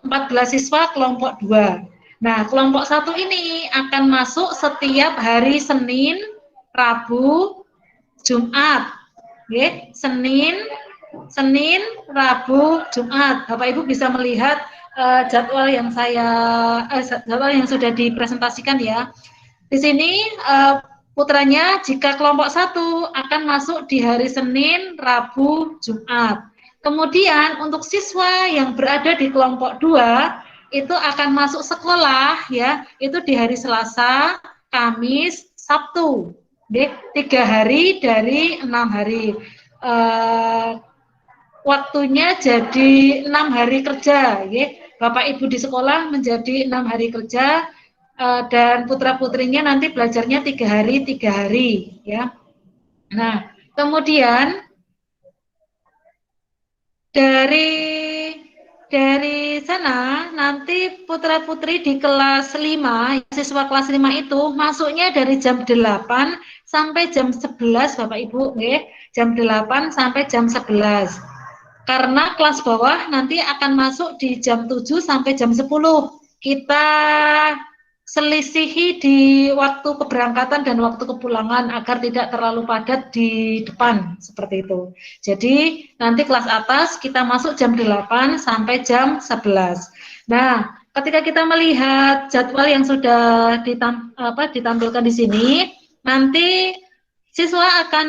14 siswa kelompok 2. Nah, kelompok 1 ini akan masuk setiap hari Senin, Rabu, Jumat. Oke, Senin, Rabu, Jumat. Bapak Ibu bisa melihat jadwal yang sudah dipresentasikan ya. Di sini putranya jika kelompok 1 akan masuk di hari Senin, Rabu, Jumat. Kemudian untuk siswa yang berada di kelompok 2 itu akan masuk sekolah ya, itu di hari Selasa, Kamis, Sabtu. 3 hari dari 6 hari. Waktunya jadi 6 hari kerja ya. Bapak Ibu di sekolah menjadi 6 hari kerja. Dan putra-putrinya nanti belajarnya 3 hari ya. Nah, kemudian dari dari sana nanti putra-putri di kelas 5, siswa kelas 5 itu masuknya dari jam 8 sampai jam 11 Bapak Ibu, nggih. Jam 8 sampai jam 11. Karena kelas bawah nanti akan masuk di jam 7 sampai jam 10. Kita selisihi di waktu keberangkatan dan waktu kepulangan agar tidak terlalu padat di depan, seperti itu. Jadi nanti kelas atas kita masuk jam 8 sampai jam 11. Nah, ketika kita melihat jadwal yang sudah ditampilkan di sini, nanti siswa akan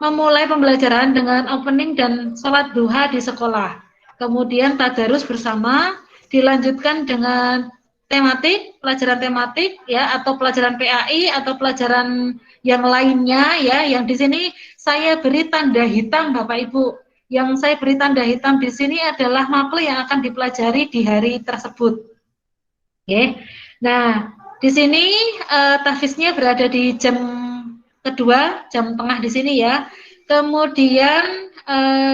memulai pembelajaran dengan opening dan sholat duha di sekolah. Kemudian tadarus bersama, dilanjutkan dengan tematik, pelajaran tematik ya, atau pelajaran PAI atau pelajaran yang lainnya ya, yang di sini saya beri tanda hitam Bapak Ibu. Yang saya beri tanda hitam di sini adalah mapel yang akan dipelajari di hari tersebut. Oke. Nah, di sini tahfiznya berada di jam kedua, jam tengah di sini ya. Kemudian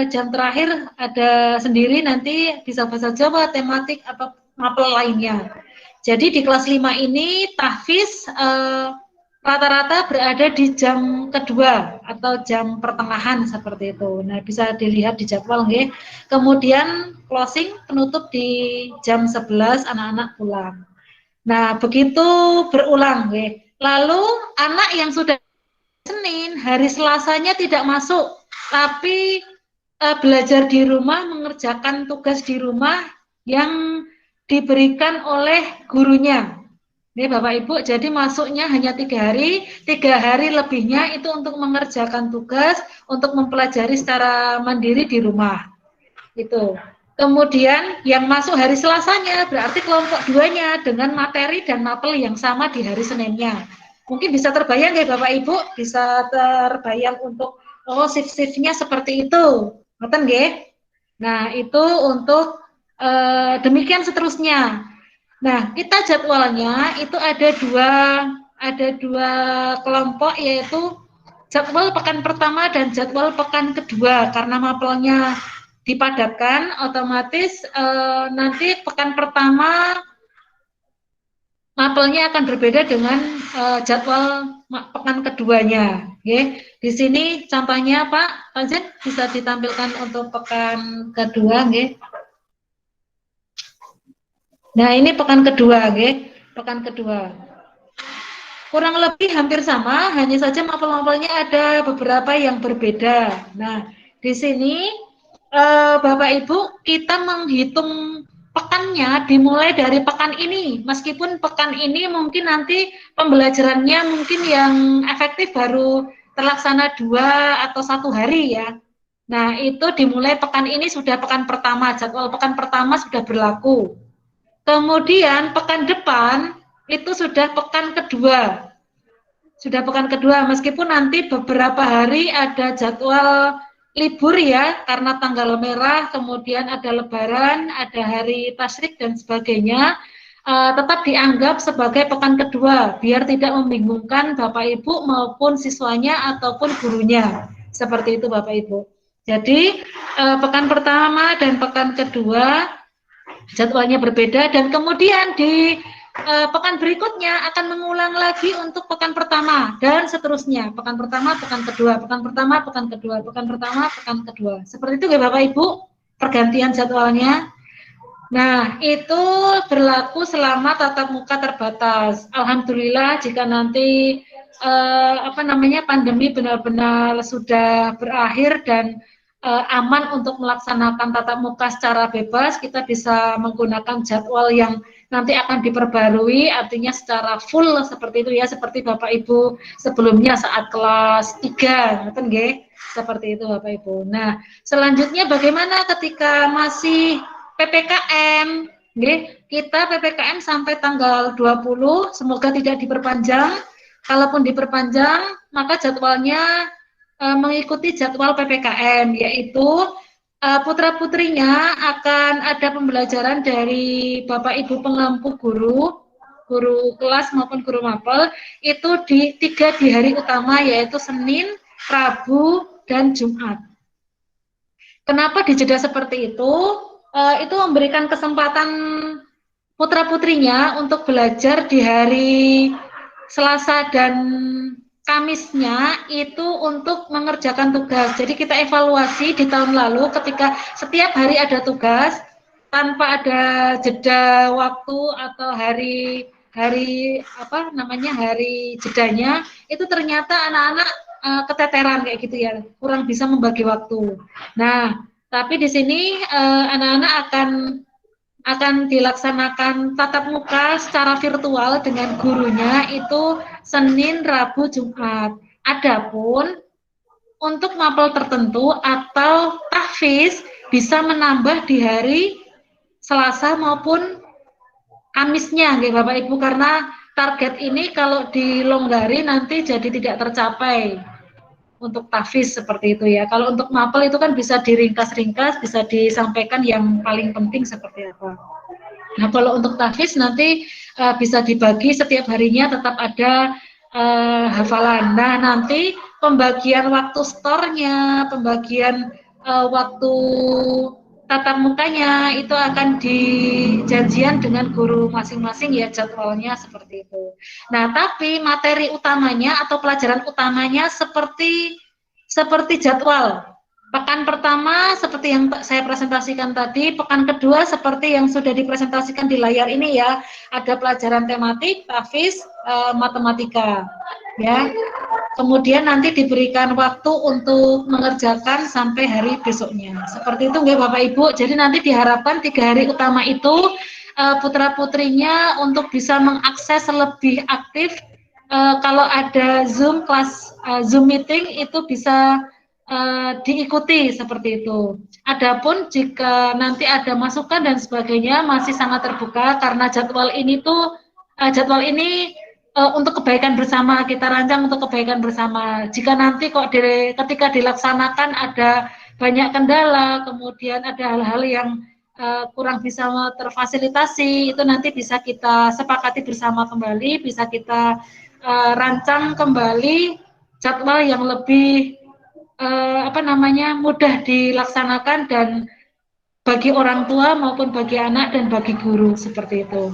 jam terakhir ada sendiri nanti bisa bahasa Jawa, tematik atau mapel lainnya. Jadi di kelas 5 ini tahfiz rata-rata berada di jam kedua atau jam pertengahan seperti itu. Nah, bisa dilihat di jadwal nggih. Kemudian closing penutup di jam 11 anak-anak pulang. Nah, begitu berulang nggih. Lalu anak yang sudah Senin, hari Selasanya tidak masuk, tapi belajar di rumah, mengerjakan tugas di rumah yang diberikan oleh gurunya. Ini Bapak Ibu, jadi masuknya hanya 3 hari, 3 hari lebihnya itu untuk mengerjakan tugas, untuk mempelajari secara mandiri di rumah. Itu. Kemudian yang masuk hari Selasanya berarti kelompok 2-nya dengan materi dan mapel yang sama di hari Seninnya. Mungkin bisa terbayang ya Bapak Ibu, bisa terbayang untuk shift-shiftnya seperti itu. Ngoten nggih? Nah, itu untuk demikian seterusnya. Nah, kita jadwalnya itu ada dua kelompok, yaitu jadwal pekan pertama dan jadwal pekan kedua. Karena mapelnya dipadatkan, otomatis nanti pekan pertama mapelnya akan berbeda dengan jadwal pekan keduanya. Okay. Di sini contohnya Pak Zen bisa ditampilkan untuk pekan kedua. Okay. Nah, ini pekan kedua, okay. Pekan kedua. Kurang lebih hampir sama, hanya saja mapel-mapelnya ada beberapa yang berbeda. Nah, di sini Bapak Ibu, kita menghitung pekannya dimulai dari pekan ini. Meskipun pekan ini mungkin nanti pembelajarannya mungkin yang efektif baru terlaksana 2 atau 1 hari ya. Nah, itu dimulai pekan ini sudah pekan pertama, jadwal pekan pertama sudah berlaku. Kemudian pekan depan itu sudah pekan kedua. Sudah pekan kedua, meskipun nanti beberapa hari ada jadwal libur ya, karena tanggal merah, kemudian ada lebaran, ada hari tasyrik dan sebagainya, tetap dianggap sebagai pekan kedua, biar tidak membingungkan Bapak Ibu maupun siswanya ataupun gurunya. Seperti itu Bapak Ibu. Jadi, pekan pertama dan pekan kedua, jadwalnya berbeda, dan kemudian di pekan berikutnya akan mengulang lagi untuk pekan pertama dan seterusnya, pekan pertama, pekan kedua, pekan pertama, pekan kedua, pekan pertama, pekan kedua. Seperti itu ya Bapak Ibu, pergantian jadwalnya. Nah, itu berlaku selama tatap muka terbatas. Alhamdulillah jika nanti pandemi benar-benar sudah berakhir dan aman untuk melaksanakan tatap muka secara bebas, kita bisa menggunakan jadwal yang nanti akan diperbarui, artinya secara full seperti itu ya, seperti Bapak Ibu sebelumnya saat kelas 3, seperti itu Bapak Ibu. Nah, selanjutnya bagaimana ketika masih PPKM? Kita PPKM sampai tanggal 20, semoga tidak diperpanjang. Kalaupun diperpanjang, maka jadwalnya mengikuti jadwal PPKM, yaitu putra-putrinya akan ada pembelajaran dari Bapak Ibu pengampu guru kelas maupun guru mapel, itu di 3 di hari utama, yaitu Senin, Rabu, dan Jumat. Kenapa dijeda seperti itu? itu memberikan kesempatan putra-putrinya untuk belajar di hari Selasa dan Kamisnya itu untuk mengerjakan tugas. Jadi kita evaluasi di tahun lalu ketika setiap hari ada tugas tanpa ada jeda waktu atau hari hari jedanya, itu ternyata anak-anak keteteran kayak gitu ya, kurang bisa membagi waktu. Nah, tapi di sini anak-anak akan dilaksanakan tatap muka secara virtual dengan gurunya itu Senin, Rabu, Jumat. Adapun untuk mapel tertentu atau tahfiz bisa menambah di hari Selasa maupun Kamisnya, nggih Bapak Ibu, karena target ini kalau dilonggari nanti jadi tidak tercapai untuk tahfiz seperti itu ya. Kalau untuk mapel itu kan bisa diringkas-ringkas, bisa disampaikan yang paling penting seperti apa. Nah, kalau untuk tahfiz nanti bisa dibagi setiap harinya tetap ada hafalan. Nah, nanti pembagian waktu store-nya, pembagian waktu tatap mukanya itu akan dijanjian dengan guru masing-masing ya, jadwalnya seperti itu. Nah, tapi materi utamanya atau pelajaran utamanya seperti jadwal. Pekan pertama seperti yang saya presentasikan tadi, pekan kedua seperti yang sudah dipresentasikan di layar ini ya, ada pelajaran tematik, tahfiz, matematika, ya. Kemudian nanti diberikan waktu untuk mengerjakan sampai hari besoknya. Seperti itu nggak Bapak Ibu. Jadi nanti diharapkan 3 hari utama itu putra-putrinya untuk bisa mengakses lebih aktif. Kalau ada Zoom kelas Zoom meeting itu bisa diikuti seperti itu. Adapun jika nanti ada masukan dan sebagainya masih sangat terbuka karena jadwal ini untuk kebaikan bersama, kita rancang untuk kebaikan bersama. Jika nanti ketika dilaksanakan ada banyak kendala, kemudian ada hal-hal yang kurang bisa terfasilitasi, itu nanti bisa kita sepakati bersama kembali, bisa kita rancang kembali jadwal yang lebih mudah dilaksanakan dan bagi orang tua maupun bagi anak dan bagi guru seperti itu.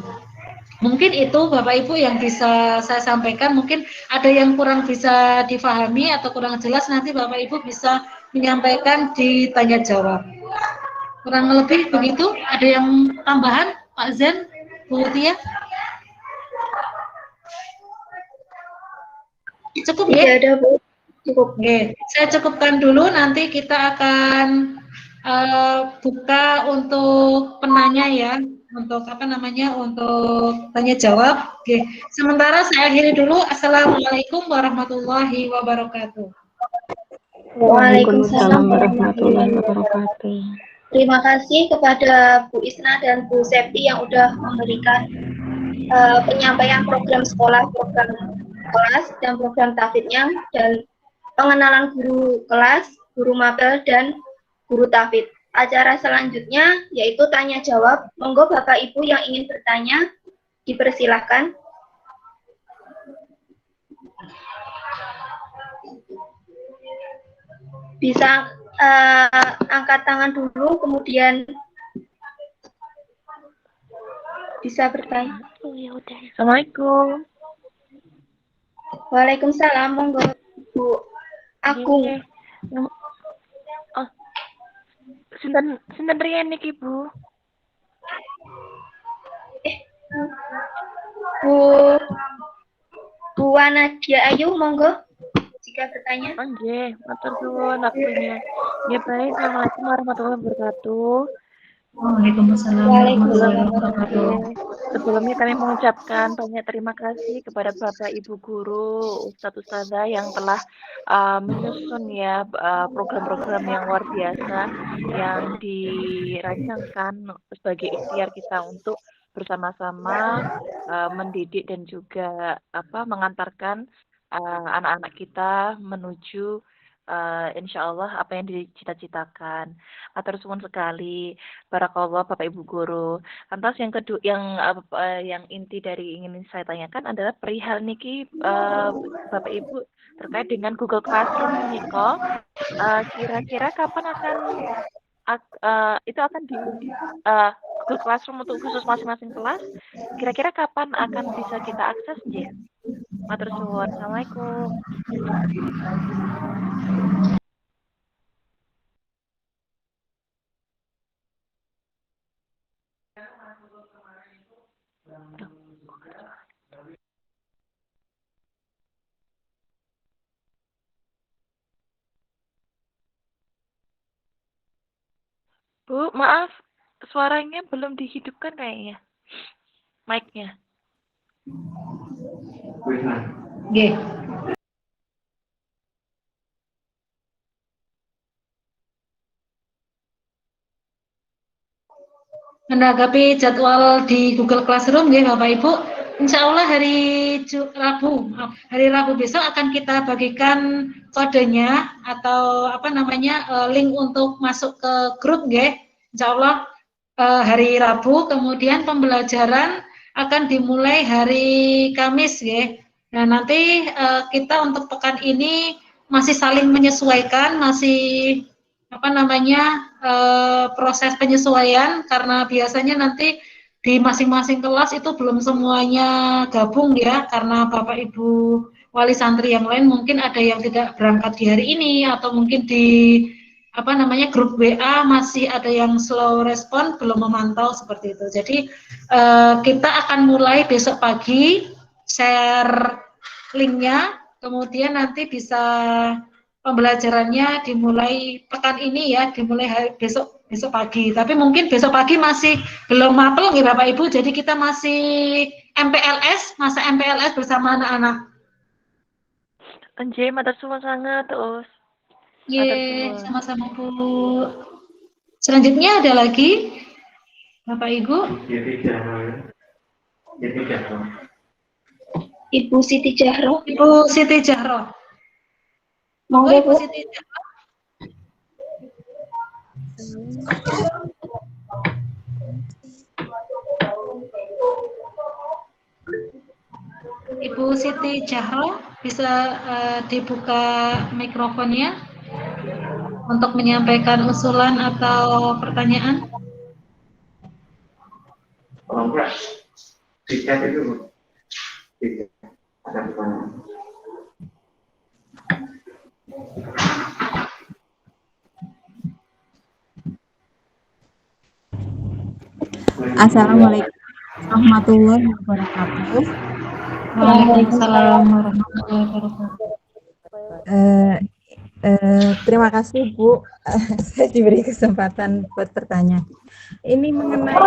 Mungkin itu Bapak Ibu yang bisa saya sampaikan. Mungkin ada yang kurang bisa difahami atau kurang jelas, nanti Bapak Ibu bisa menyampaikan di tanya jawab. Kurang lebih begitu. Ada yang tambahan Pak Zen, Bu Tia? Cukup ya? Tidak ada, Bu. Cukup. Oke, saya cukupkan dulu, nanti kita akan buka untuk penanya ya, untuk untuk tanya jawab. Oke, sementara saya akhiri dulu. Assalamualaikum warahmatullahi wabarakatuh. Waalaikumsalam warahmatullahi wabarakatuh. Terima kasih kepada Bu Isna dan Bu Septi yang sudah memberikan penyampaian program sekolah, program kelas, dan program tahfidznya, dan pengenalan guru kelas, guru mapel, dan guru tahfidz. Acara selanjutnya yaitu tanya jawab. Monggo Bapak Ibu yang ingin bertanya dipersilahkan. Bisa angkat tangan dulu, kemudian bisa bertanya. Assalamualaikum. Waalaikumsalam, monggo Bu Agung. Oh, sinten riyen niki, Bu? Bu Nadia Ayu, monggo jika bertanya. Oh, nggih, matur suwun waktunya. Nggih, baik. Assalamualaikum warahmatullahi wabarakatuh. Waalaikumsalam warahmatullahi wabarakatuh. Sebelumnya kami mengucapkan banyak terima kasih kepada Bapak Ibu Guru, Ustadz Ustadzah yang telah menyusun ya program-program yang luar biasa yang dirancangkan sebagai ikhtiar kita untuk bersama-sama mendidik dan juga mengantarkan anak-anak kita menuju insya Allah apa yang dicita-citakan. Matur suwun sekali, barakallah Bapak Ibu Guru. Lantas yang kedua, yang inti dari ingin saya tanyakan adalah perihal niki Bapak Ibu terkait dengan Google Classroom niko. Kira-kira kapan akan itu akan di Google Classroom untuk khusus masing-masing kelas. Kira-kira kapan akan bisa kita akses, nggih? Matur suwun. Assalamualaikum. Bu, maaf, suaranya belum dihidupkan kayaknya. Mic-nya. Nggih. Menanggapi jadwal di Google Classroom ya Bapak Ibu, insya Allah hari Rabu besok akan kita bagikan kodenya atau apa namanya link untuk masuk ke grup ya. Insya Allah hari Rabu, kemudian pembelajaran akan dimulai hari Kamis ya. Nah nanti kita untuk pekan ini masih saling menyesuaikan, masih apa namanya proses penyesuaian karena biasanya nanti di masing-masing kelas itu belum semuanya gabung ya karena Bapak Ibu wali santri yang lain mungkin ada yang tidak berangkat di hari ini atau mungkin di apa namanya grup WA masih ada yang slow respon belum memantau seperti itu. Jadi kita akan mulai besok pagi share linknya, kemudian nanti bisa pembelajarannya dimulai pekan ini ya, dimulai besok pagi. Tapi mungkin besok pagi masih belum mapel ya Bapak Ibu, jadi kita masih MPLS, masa MPLS bersama anak-anak. Nggih, matur suwun sangat, Us. Ye, sama-sama Bu. Selanjutnya ada lagi Bapak Ibu. Ibu Siti Jahro. Ibu Siti Jahro. Monggo Ibu Siti Jahro. Ibu Siti Jahro bisa dibuka mikrofonnya untuk menyampaikan usulan atau pertanyaan. Kalau enggak, di chat itu ada pertanyaan. Assalamualaikum warahmatullahi wabarakatuh. Waalaikumsalam warahmatullahi wabarakatuh. Terima kasih Bu, saya diberi kesempatan buat bertanya. Ini mengenai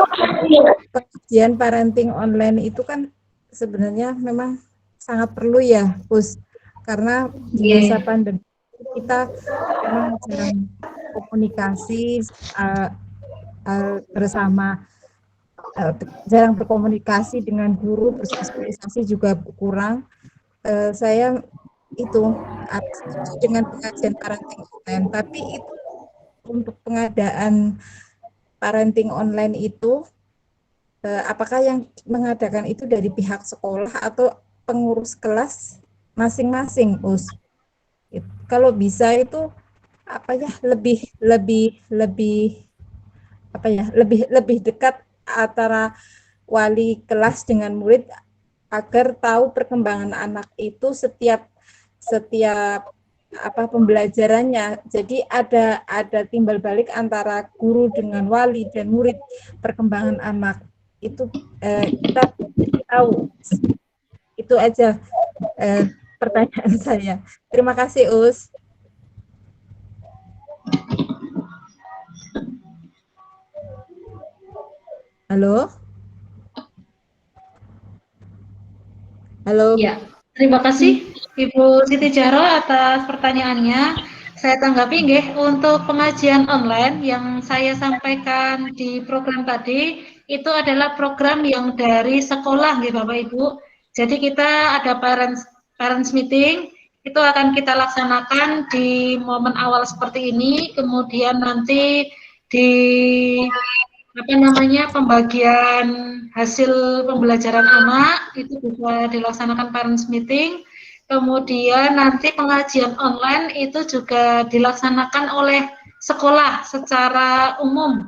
pengajian parenting online itu kan sebenarnya memang sangat perlu ya, Pus, karena di masa pandemi kita memang jarang komunikasi bersama, jarang berkomunikasi dengan guru, bersosialisasi juga kurang. Saya itu dengan pengajian parenting online, tapi itu untuk pengadaan parenting online itu apakah yang mengadakan itu dari pihak sekolah atau pengurus kelas masing-masing, Us? Kalau bisa itu apa ya lebih dekat antara wali kelas dengan murid agar tahu perkembangan anak itu setiap pembelajarannya. Jadi ada timbal balik antara guru dengan wali dan murid, perkembangan anak itu kita tahu. Itu aja pertanyaan saya. Terima kasih, Us. Halo? Halo? Ya, terima kasih Ibu Siti Jahro atas pertanyaannya. Saya tanggapi nggih, untuk pengajian online yang saya sampaikan di program tadi itu adalah program yang dari sekolah nggih Bapak Ibu. Jadi kita ada parents meeting, itu akan kita laksanakan di momen awal seperti ini, kemudian nanti di pembagian hasil pembelajaran anak itu bisa dilaksanakan parents meeting. Kemudian nanti pengajian online itu juga dilaksanakan oleh sekolah secara umum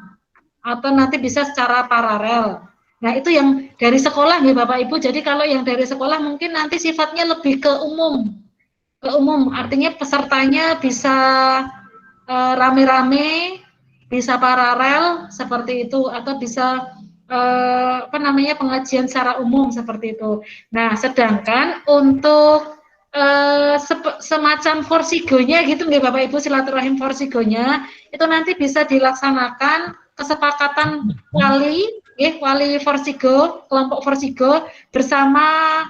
atau nanti bisa secara paralel. Nah, itu yang dari sekolah nih Bapak Ibu. Jadi kalau yang dari sekolah mungkin nanti sifatnya lebih ke umum. Ke umum artinya pesertanya bisa rame-rame, bisa paralel seperti itu, atau bisa pengajian secara umum seperti itu. Nah, sedangkan untuk semacam forsigonya gitu nggih Bapak Ibu, silaturahim forsigonya itu nanti bisa dilaksanakan kesepakatan wali forsigo, kelompok forsigo bersama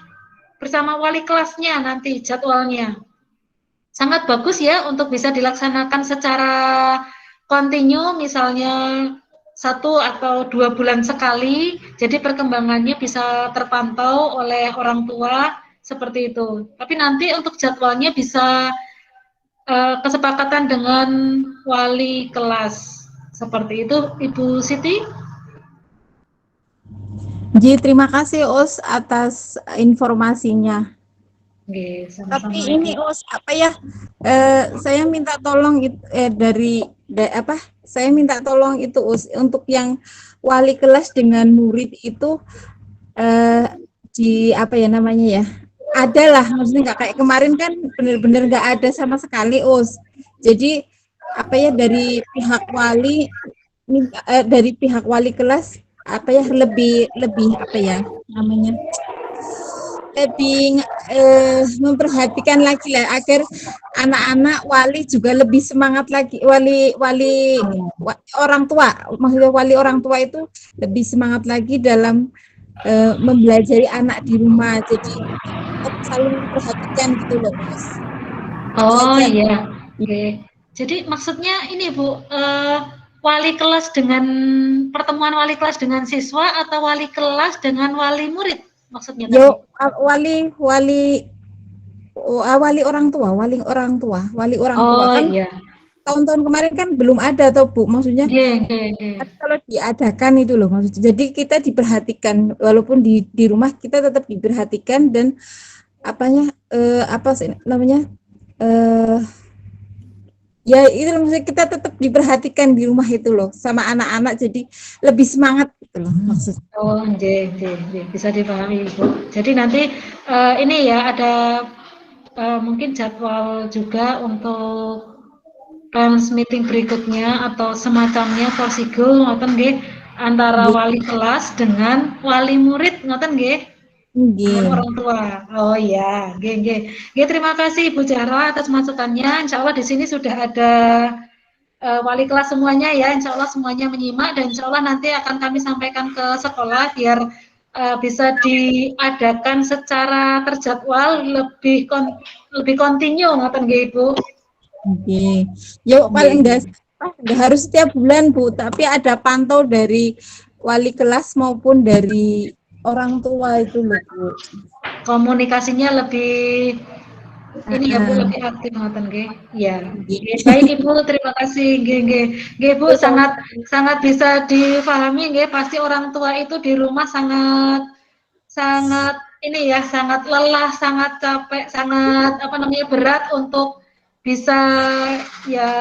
wali kelasnya nanti jadwalnya. Sangat bagus ya untuk bisa dilaksanakan secara kontinu, misalnya 1 atau 2 bulan sekali, jadi perkembangannya bisa terpantau oleh orang tua seperti itu. Tapi nanti untuk jadwalnya bisa kesepakatan dengan wali kelas seperti itu, Ibu Siti. Ji, terima kasih Us atas informasinya. Oke, sama-sama. Tapi ini Us saya minta tolong saya minta tolong itu Us untuk yang wali kelas dengan murid itu ada lah, maksudnya nggak kayak kemarin kan benar-benar nggak ada sama sekali Us. Jadi dari pihak wali dari pihak wali kelas lebih memperhatikan lagi lah agar anak-anak wali juga lebih semangat lagi, orang tua, maksudnya wali orang tua itu lebih semangat lagi dalam mempelajari anak di rumah, jadi saling memperhatikan gitu loh Mas. Oh iya, oke. Jadi maksudnya ini Bu, wali kelas dengan pertemuan wali kelas dengan siswa atau wali kelas dengan wali murid maksudnya tadi? Wali orang tua kan iya. Tahun-tahun kemarin kan belum ada toh Bu, maksudnya kalau diadakan itu loh maksudnya. Jadi kita diperhatikan walaupun di rumah kita tetap diperhatikan dan ya itu loh, maksudnya kita tetap diperhatikan di rumah itu loh sama anak-anak, jadi lebih semangat gitu loh maksudnya. Oh, bisa dipahami Bu. Jadi nanti ini ya ada mungkin jadwal juga untuk parents meeting berikutnya atau semacamnya forsigo ngoten nggih antara wali kelas dengan wali murid ngoten nggih. Orang tua. Oh iya, nggih. Terima kasih Ibu Zahra atas masukannya. Insya Allah di sini sudah ada wali kelas semuanya ya. Insya Allah semuanya menyimak dan insya Allah nanti akan kami sampaikan ke sekolah biar bisa diadakan secara terjadwal lebih kontinu ngoten nggih Ibu. Oke. Yuk paling enggak harus setiap bulan Bu, tapi ada pantau dari wali kelas maupun dari orang tua itu loh Bu. Komunikasinya lebih ini ya Bu, lebih aktif ngoten nggih. Iya. Baik Ibu, terima kasih nggih Bu, sangat bisa difahami nggih, pasti orang tua itu di rumah sangat ini ya, sangat lelah, sangat capek, sangat berat untuk bisa ya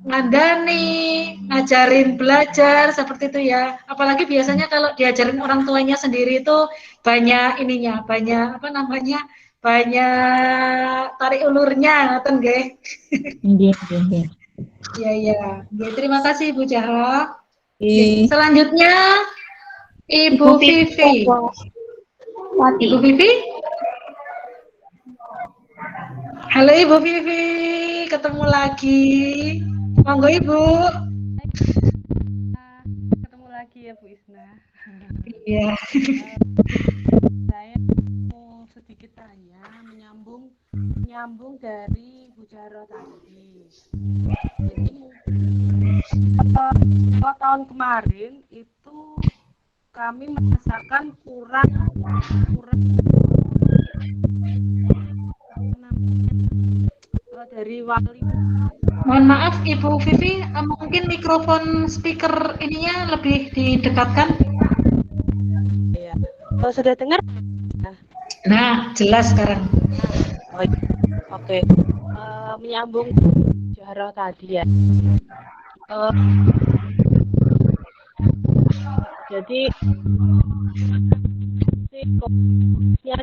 ngandani, ngajarin belajar seperti itu ya. Apalagi biasanya kalau diajarin orang tuanya sendiri itu banyak ininya, banyak tarik ulurnya ngoten nggih. Nggih. Iya. Terima kasih Ibu Zahra. Selanjutnya Ibu Vivi. Ibu Vivi? Halo Ibu Vivi, ketemu lagi. Monggo Ibu. Ketemu lagi ya Bu Isna. Iya. Saya mau sedikit tanya, menyambung dari Bu Zahra tadi. Jadi kalau tahun kemarin itu kami merasakan kurang dari wali. Mohon maaf Ibu Vivi, mungkin mikrofon speaker ininya lebih didekatkan. Iya. Kalau sudah dengar? Nah, jelas sekarang. Oke. Menyambung Zahra tadi ya. Eh, jadi ya,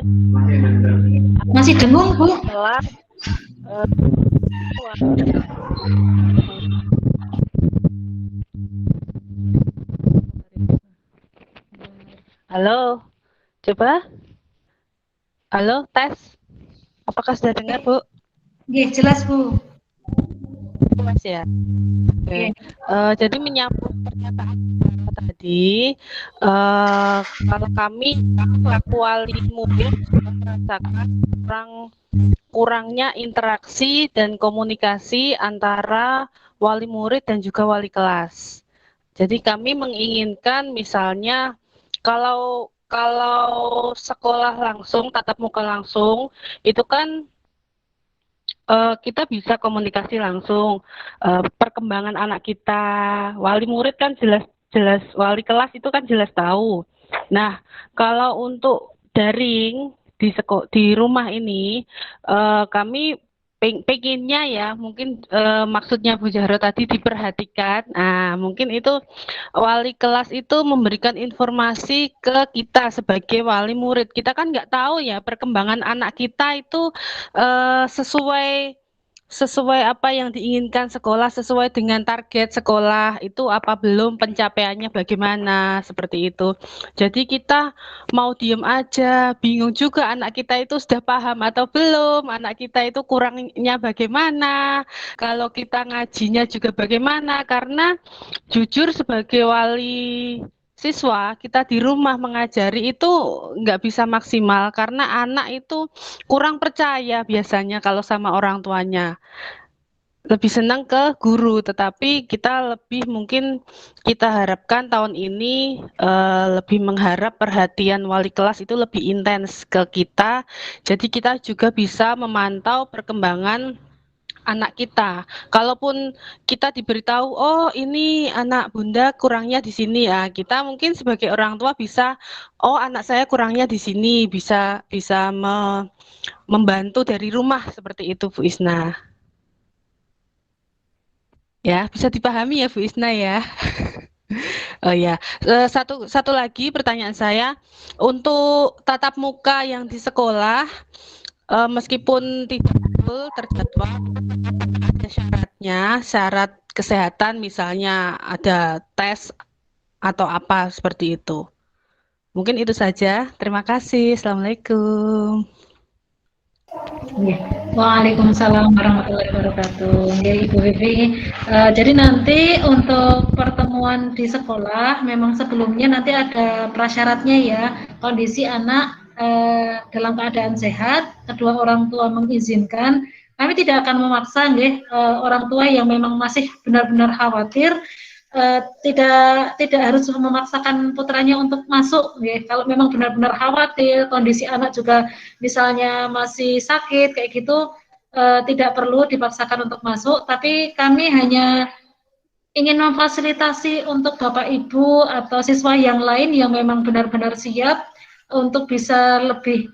Masih dengung, Bu? kelas halo, coba. Halo, tes. Apakah sudah dengar, Bu? Iya, jelas, Bu. Mas ya. Oke. Jadi menyambung pernyataan tadi, kalau kami selaku wali murid merasakan kurangnya interaksi dan komunikasi antara wali murid dan juga wali kelas. Jadi kami menginginkan misalnya kalau sekolah langsung, tatap muka langsung, itu kan kita bisa komunikasi langsung, perkembangan anak kita, wali murid kan jelas wali kelas itu kan jelas tahu. Nah, kalau untuk daring di rumah ini, kami pengennya ya, mungkin maksudnya Bu Jahro tadi diperhatikan. Nah, mungkin itu wali kelas itu memberikan informasi ke kita sebagai wali murid. Kita kan nggak tahu ya perkembangan anak kita itu sesuai apa yang diinginkan sekolah, sesuai dengan target sekolah itu apa belum, pencapaiannya bagaimana, seperti itu. Jadi kita mau diem aja, bingung juga anak kita itu sudah paham atau belum, anak kita itu kurangnya bagaimana, kalau kita ngajinya juga bagaimana, karena jujur sebagai wali siswa, kita di rumah mengajari itu nggak bisa maksimal karena anak itu kurang percaya biasanya kalau sama orang tuanya. Lebih senang ke guru, tetapi kita lebih mungkin kita harapkan tahun ini lebih mengharap perhatian wali kelas itu lebih intens ke kita. Jadi kita juga bisa memantau perkembangan anak kita. Kalaupun kita diberitahu, oh ini anak bunda kurangnya di sini ya, kita mungkin sebagai orang tua bisa, oh anak saya kurangnya di sini, bisa membantu dari rumah seperti itu, Bu Isna. Ya, bisa dipahami ya, Bu Isna ya. Oh ya, satu lagi pertanyaan saya, untuk tatap muka yang di sekolah, meskipun tidak betul terjadwal, ada syaratnya, syarat kesehatan misalnya ada tes atau apa seperti itu. Mungkin itu saja. Terima kasih. Assalamualaikum. Ya. Waalaikumsalam warahmatullahi wabarakatuh. Ya, Ibu Vivi. Jadi nanti untuk pertemuan di sekolah, memang sebelumnya nanti ada prasyaratnya ya, kondisi anak dalam keadaan sehat, kedua orang tua mengizinkan. Kami tidak akan memaksa, orang tua yang memang masih benar-benar khawatir. Tidak harus memaksakan putranya untuk masuk, kalau memang benar-benar khawatir, kondisi anak juga misalnya masih sakit kayak gitu, tidak perlu dipaksakan untuk masuk, tapi kami hanya ingin memfasilitasi untuk Bapak Ibu atau siswa yang lain yang memang benar-benar siap untuk bisa lebih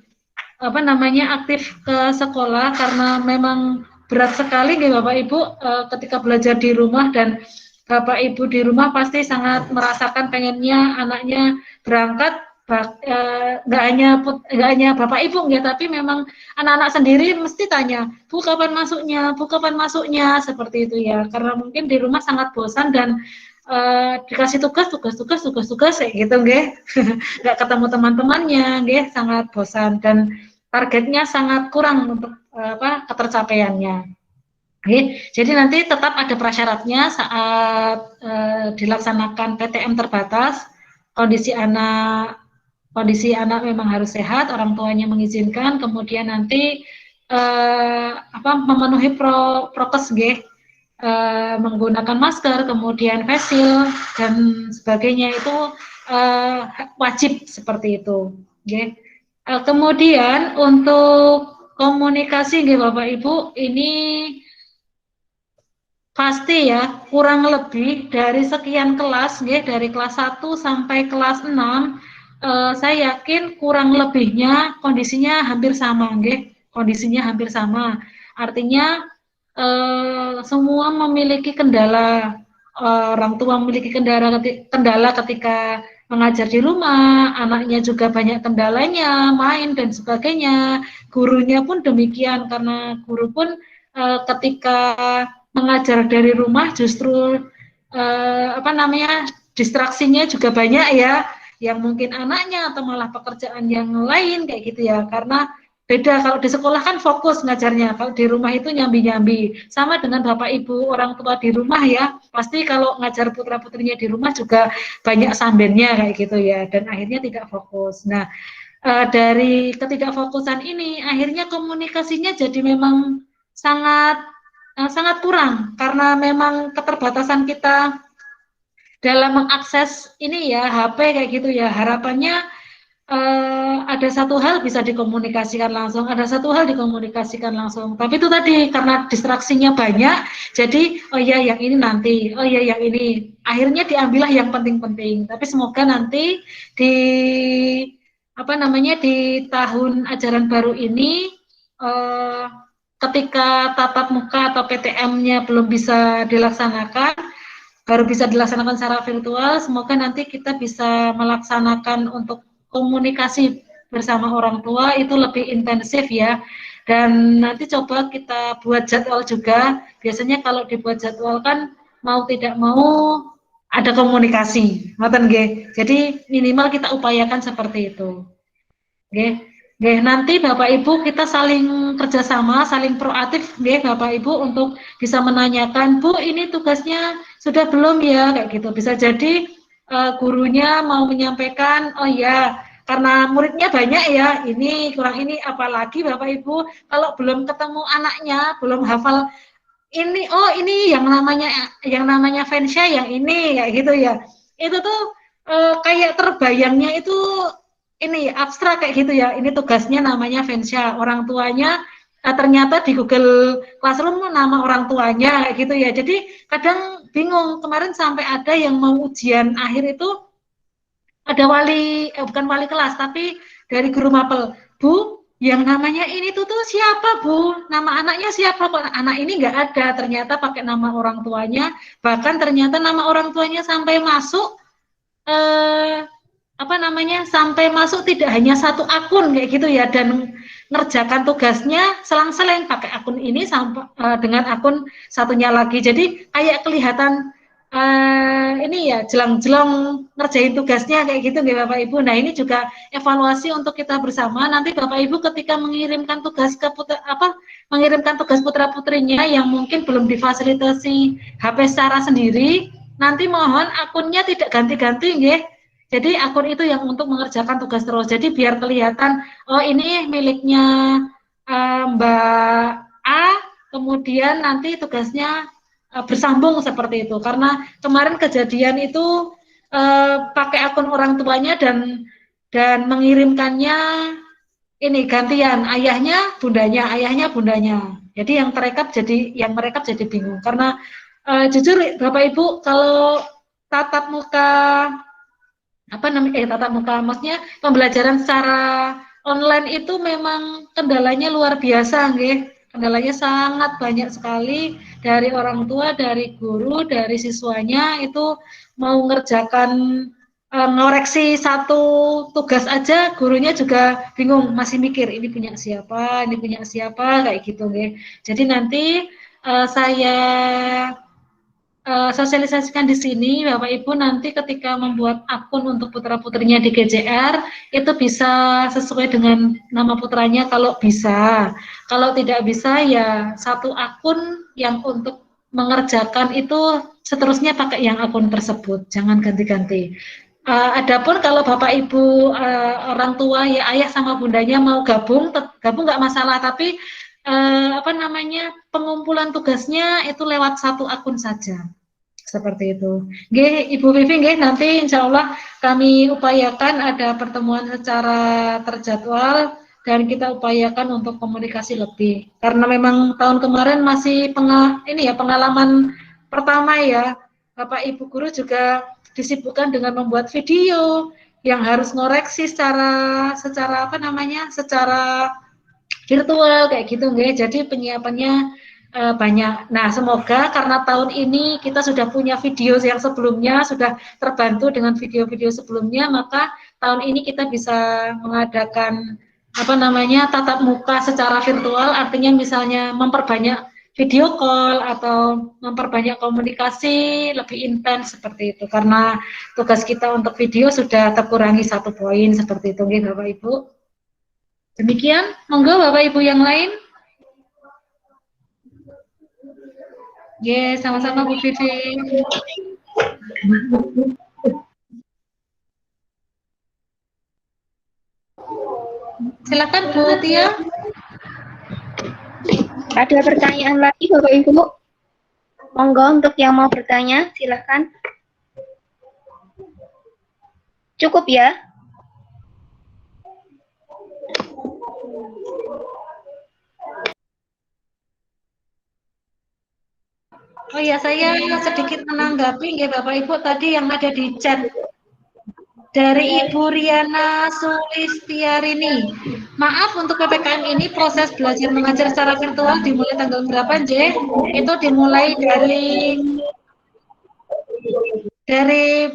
aktif ke sekolah, karena memang berat sekali Bapak Ibu ketika belajar di rumah, dan Bapak Ibu di rumah pasti sangat merasakan pengennya anaknya berangkat, nggak hanya Bapak Ibu tapi memang anak-anak sendiri mesti tanya, Bu kapan masuknya, seperti itu ya, karena mungkin di rumah sangat bosan dan dikasih tugas kayak gitu nggak ketemu teman-temannya, sangat bosan dan targetnya sangat kurang untuk ketercapaiannya. Jadi nanti tetap ada prasyaratnya saat dilaksanakan PTM terbatas, kondisi anak memang harus sehat, orang tuanya mengizinkan, kemudian nanti memenuhi prokes menggunakan masker, kemudian face shield dan sebagainya itu wajib seperti itu. Kemudian untuk komunikasi Bapak Ibu, ini pasti ya, kurang lebih dari sekian kelas, dari kelas 1 sampai kelas 6, saya yakin kurang lebihnya kondisinya hampir sama, kondisinya hampir sama. Artinya semua memiliki kendala. Orang tua memiliki kendala ketika mengajar di rumah, anaknya juga banyak kendalanya, main dan sebagainya. Gurunya pun demikian, karena guru pun ketika mengajar dari rumah justru distraksinya juga banyak ya, yang mungkin anaknya atau malah pekerjaan yang lain kayak gitu ya, karena beda kalau di sekolah kan fokus ngajarnya, kalau di rumah itu nyambi-nyambi. Sama dengan Bapak Ibu orang tua di rumah ya, pasti kalau ngajar putra-putrinya di rumah juga banyak sambennya kayak gitu ya, dan akhirnya tidak fokus. Nah, dari ketidakfokusan ini akhirnya komunikasinya jadi memang sangat kurang, karena memang keterbatasan kita dalam mengakses ini ya, HP kayak gitu ya. Harapannya ada satu hal bisa dikomunikasikan langsung, ada satu hal dikomunikasikan langsung. Tapi itu tadi karena distraksinya banyak, jadi oh ya yang ini nanti, oh ya yang ini. Akhirnya diambillah yang penting-penting. Tapi semoga nanti di di tahun ajaran baru ini ketika tatap muka atau PTM-nya belum bisa dilaksanakan, baru bisa dilaksanakan secara virtual, semoga nanti kita bisa melaksanakan untuk komunikasi bersama orang tua itu lebih intensif ya. Dan nanti coba kita buat jadwal juga. Biasanya kalau dibuat jadwal kan mau tidak mau ada komunikasi, ngoten nggih. Jadi minimal kita upayakan seperti itu. Nggih. Nggih, nanti Bapak Ibu kita saling kerjasama, saling proaktif nggih Bapak Ibu untuk bisa menanyakan, Bu ini tugasnya sudah belum ya, kayak gitu. Bisa jadi gurunya mau menyampaikan, oh ya karena muridnya banyak ya, ini kurang ini, apalagi Bapak Ibu kalau belum ketemu anaknya, belum hafal ini, oh ini yang namanya Fensha yang ini kayak gitu ya. Itu tuh kayak terbayangnya itu ini abstrak kayak gitu ya. Ini tugasnya namanya Fensha, orang tuanya ternyata di Google Classroom nama orang tuanya kayak gitu ya. Jadi kadang bingung, kemarin sampai ada yang mau ujian akhir itu ada bukan wali kelas tapi dari guru mapel, Bu yang namanya ini tuh siapa Bu, nama anaknya siapa, kok anak ini nggak ada, ternyata pakai nama orang tuanya, bahkan ternyata nama orang tuanya sampai masuk sampai masuk tidak hanya satu akun kayak gitu ya, dan ngerjakan tugasnya selang-seling pakai akun ini sampai dengan akun satunya lagi. Jadi kayak kelihatan ini ya jelang-jelang ngerjain tugasnya kayak gitu nggih Bapak Ibu. Nah, ini juga evaluasi untuk kita bersama. Nanti Bapak Ibu ketika mengirimkan tugas mengirimkan tugas putra-putrinya yang mungkin belum difasilitasi HP secara sendiri, nanti mohon akunnya tidak ganti-ganti nggih. Jadi akun itu yang untuk mengerjakan tugas terus. Jadi biar kelihatan, oh ini miliknya Mbak A, kemudian nanti tugasnya bersambung seperti itu. Karena kemarin kejadian itu pakai akun orang tuanya dan mengirimkannya ini gantian, ayahnya bundanya. Jadi yang merekap jadi bingung. Karena jujur Bapak Ibu kalau tatap muka maksudnya pembelajaran secara online itu memang kendalanya luar biasa nggih. Kendalanya sangat banyak sekali, dari orang tua, dari guru, dari siswanya itu mau ngerjakan ngoreksi satu tugas aja gurunya juga bingung, masih mikir ini punya siapa kayak gitu nggih. Jadi nanti saya sosialisasikan di sini Bapak Ibu, nanti ketika membuat akun untuk putra-putrinya di GJR itu bisa sesuai dengan nama putranya kalau bisa. Kalau tidak bisa ya satu akun yang untuk mengerjakan itu seterusnya pakai yang akun tersebut, jangan ganti-ganti. Adapun kalau Bapak Ibu orang tua ya ayah sama bundanya mau gabung nggak masalah, tapi pengumpulan tugasnya itu lewat satu akun saja. Seperti itu. Nggih, Ibu Vivi, nggih, nanti insya Allah kami upayakan ada pertemuan secara terjadwal dan kita upayakan untuk komunikasi lebih. Karena memang tahun kemarin masih pengalaman pertama ya, Bapak Ibu guru juga disibukkan dengan membuat video yang harus ngoreksi secara virtual kayak gitu nggih. Jadi penyiapannya banyak. Nah, semoga karena tahun ini kita sudah punya video yang sebelumnya, sudah terbantu dengan video-video sebelumnya, maka tahun ini kita bisa mengadakan tatap muka secara virtual, artinya misalnya memperbanyak video call atau memperbanyak komunikasi lebih intens seperti itu. Karena tugas kita untuk video sudah terkurangi 1 poin seperti itu, Bapak Ibu. Demikian, monggo Bapak Ibu yang lain. Sama-sama Bu Vivi. Silakan Bu Tia. Ada pertanyaan lagi Bapak Ibu? Monggo untuk yang mau bertanya, silakan. Cukup ya? Oh ya, saya sedikit menanggapi ya Bapak Ibu tadi yang ada di chat dari Ibu Riana Sulistiarini. Maaf untuk PPKM ini proses belajar mengajar secara virtual dimulai tanggal berapa, J? Itu dimulai dari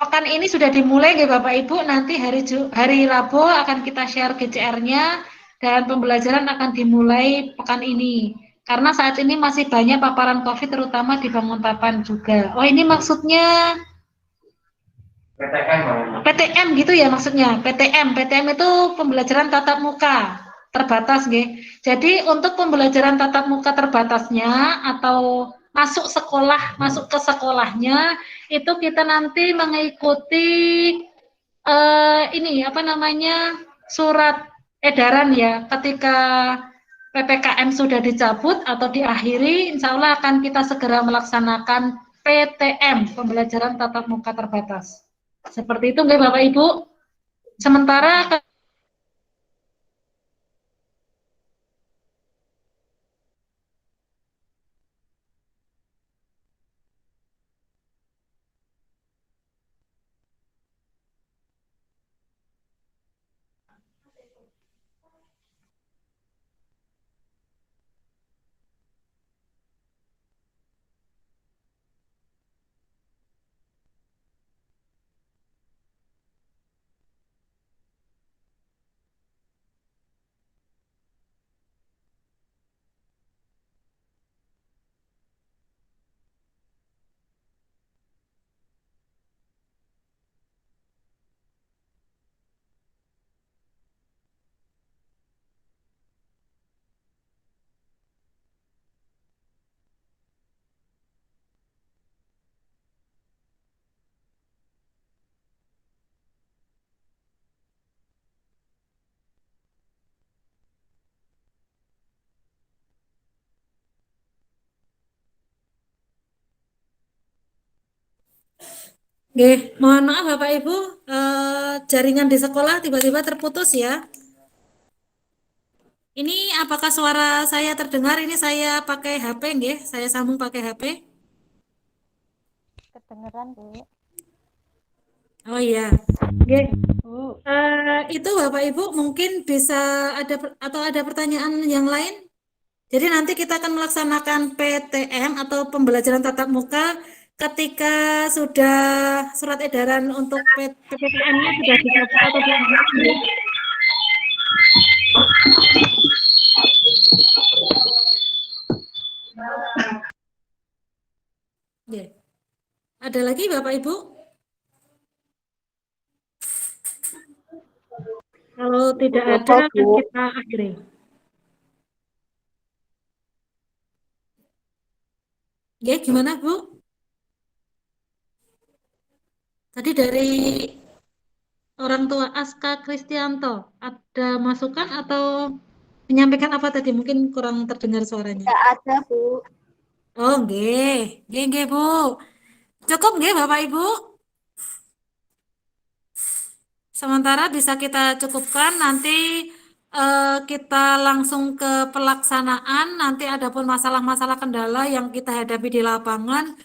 pekan ini sudah dimulai ya Bapak Ibu. Nanti hari Rabu akan kita share GCR-nya dan pembelajaran akan dimulai pekan ini. Karena saat ini masih banyak paparan COVID terutama di Banguntapan juga. Oh, ini maksudnya PTM gitu ya maksudnya. PTM itu pembelajaran tatap muka terbatas nggih. Jadi untuk pembelajaran tatap muka terbatasnya atau masuk ke sekolahnya itu kita nanti mengikuti surat edaran ya ketika PPKM sudah dicabut atau diakhiri, insya Allah akan kita segera melaksanakan PTM, pembelajaran tatap muka terbatas. Seperti itu nggih Bapak Ibu. Sementara mohon maaf Bapak Ibu, jaringan di sekolah tiba-tiba terputus ya. Ini apakah suara saya terdengar? Ini saya pakai HP nggih, saya sambung pakai HP. Kedengeran, Bu. Oh iya, itu Bapak Ibu mungkin bisa ada pertanyaan yang lain. Jadi nanti kita akan melaksanakan PTM atau pembelajaran tatap muka ketika sudah surat edaran untuk PPKM-nya sudah dicabut atau diakhiri. Ada lagi Bapak Ibu? Kalau tidak ada, akan kita akhiri. Gimana Bu? Tadi dari orang tua Aska Kristianto, ada masukan atau menyampaikan apa tadi? Mungkin kurang terdengar suaranya. Tidak ada, Bu. Oh, nggih, Bu. Cukup nggih Bapak Ibu? Sementara bisa kita cukupkan, nanti kita langsung ke pelaksanaan. Nanti ada pun masalah-masalah kendala yang kita hadapi di lapangan,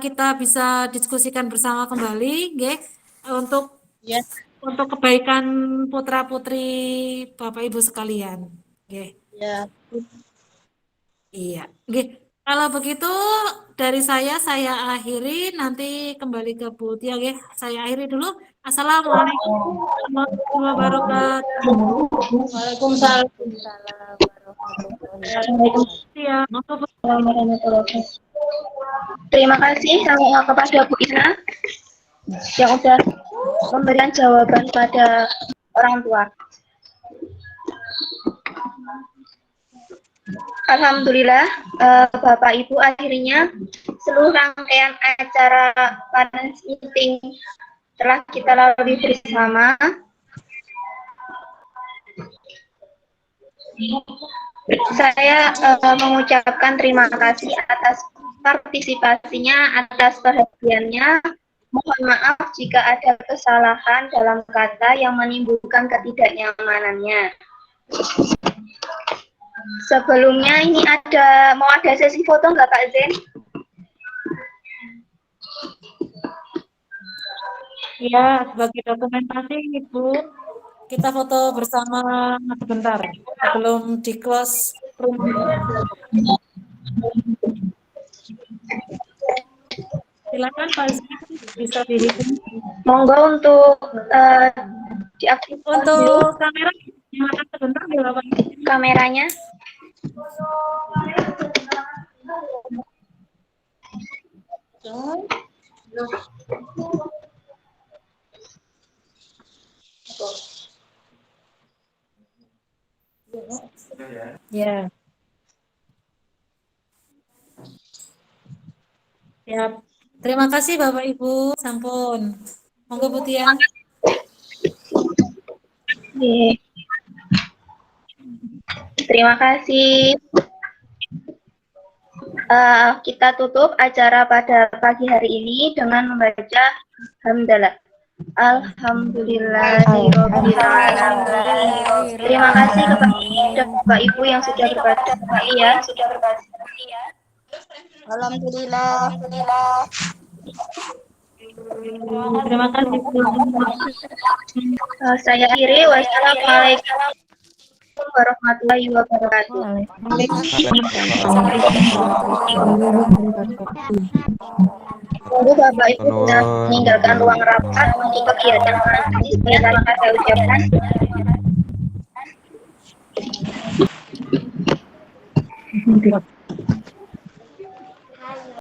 kita bisa diskusikan bersama kembali, untuk kebaikan putra-putri Bapak Ibu sekalian. Ya. Iya. Oke. Kalau begitu dari saya akhiri, nanti kembali ke Bu Tia. Oke. Saya akhiri dulu. Assalamualaikum warahmatullahi wabarakatuh. Waalaikumsalam. Tia, monggo, Bu. Terima kasih kepada Bu Ina yang sudah memberikan jawaban pada orang tua. Alhamdulillah, Bapak Ibu, akhirnya seluruh rangkaian acara parents meeting telah kita lalui bersama. Saya mengucapkan terima kasih atas partisipasinya, atas perhatiannya. Mohon maaf jika ada kesalahan dalam kata yang menimbulkan ketidaknyamanannya. Sebelumnya ini mau ada sesi foto nggak Pak Zen? Ya, sebagai dokumentasi Ibu, kita foto bersama sebentar sebelum di close room. Silakan Pak Zin, bisa dihitung. Monggo untuk diaktifkan Untuk kamera, nyalakan sebentar ya Bapak. kameranya. Ya. Siap. Terima kasih Bapak Ibu, sampun. Monggo Bu Tia. Terima kasih. Kita tutup acara pada pagi hari ini dengan membaca hamdalah. Alhamdulillahirabbil alamin. Terima kasih kepada Bapak Ibu yang sudah berbakti ya. Alhamdulillah. Terima kasih. Saya akhiri. Wassalamualaikum warahmatullahi wabarakatuh. Tunggu Bapak Ibu sudah meninggalkan ruang rapat untuk kegiatan nanti. Saya ucapkan.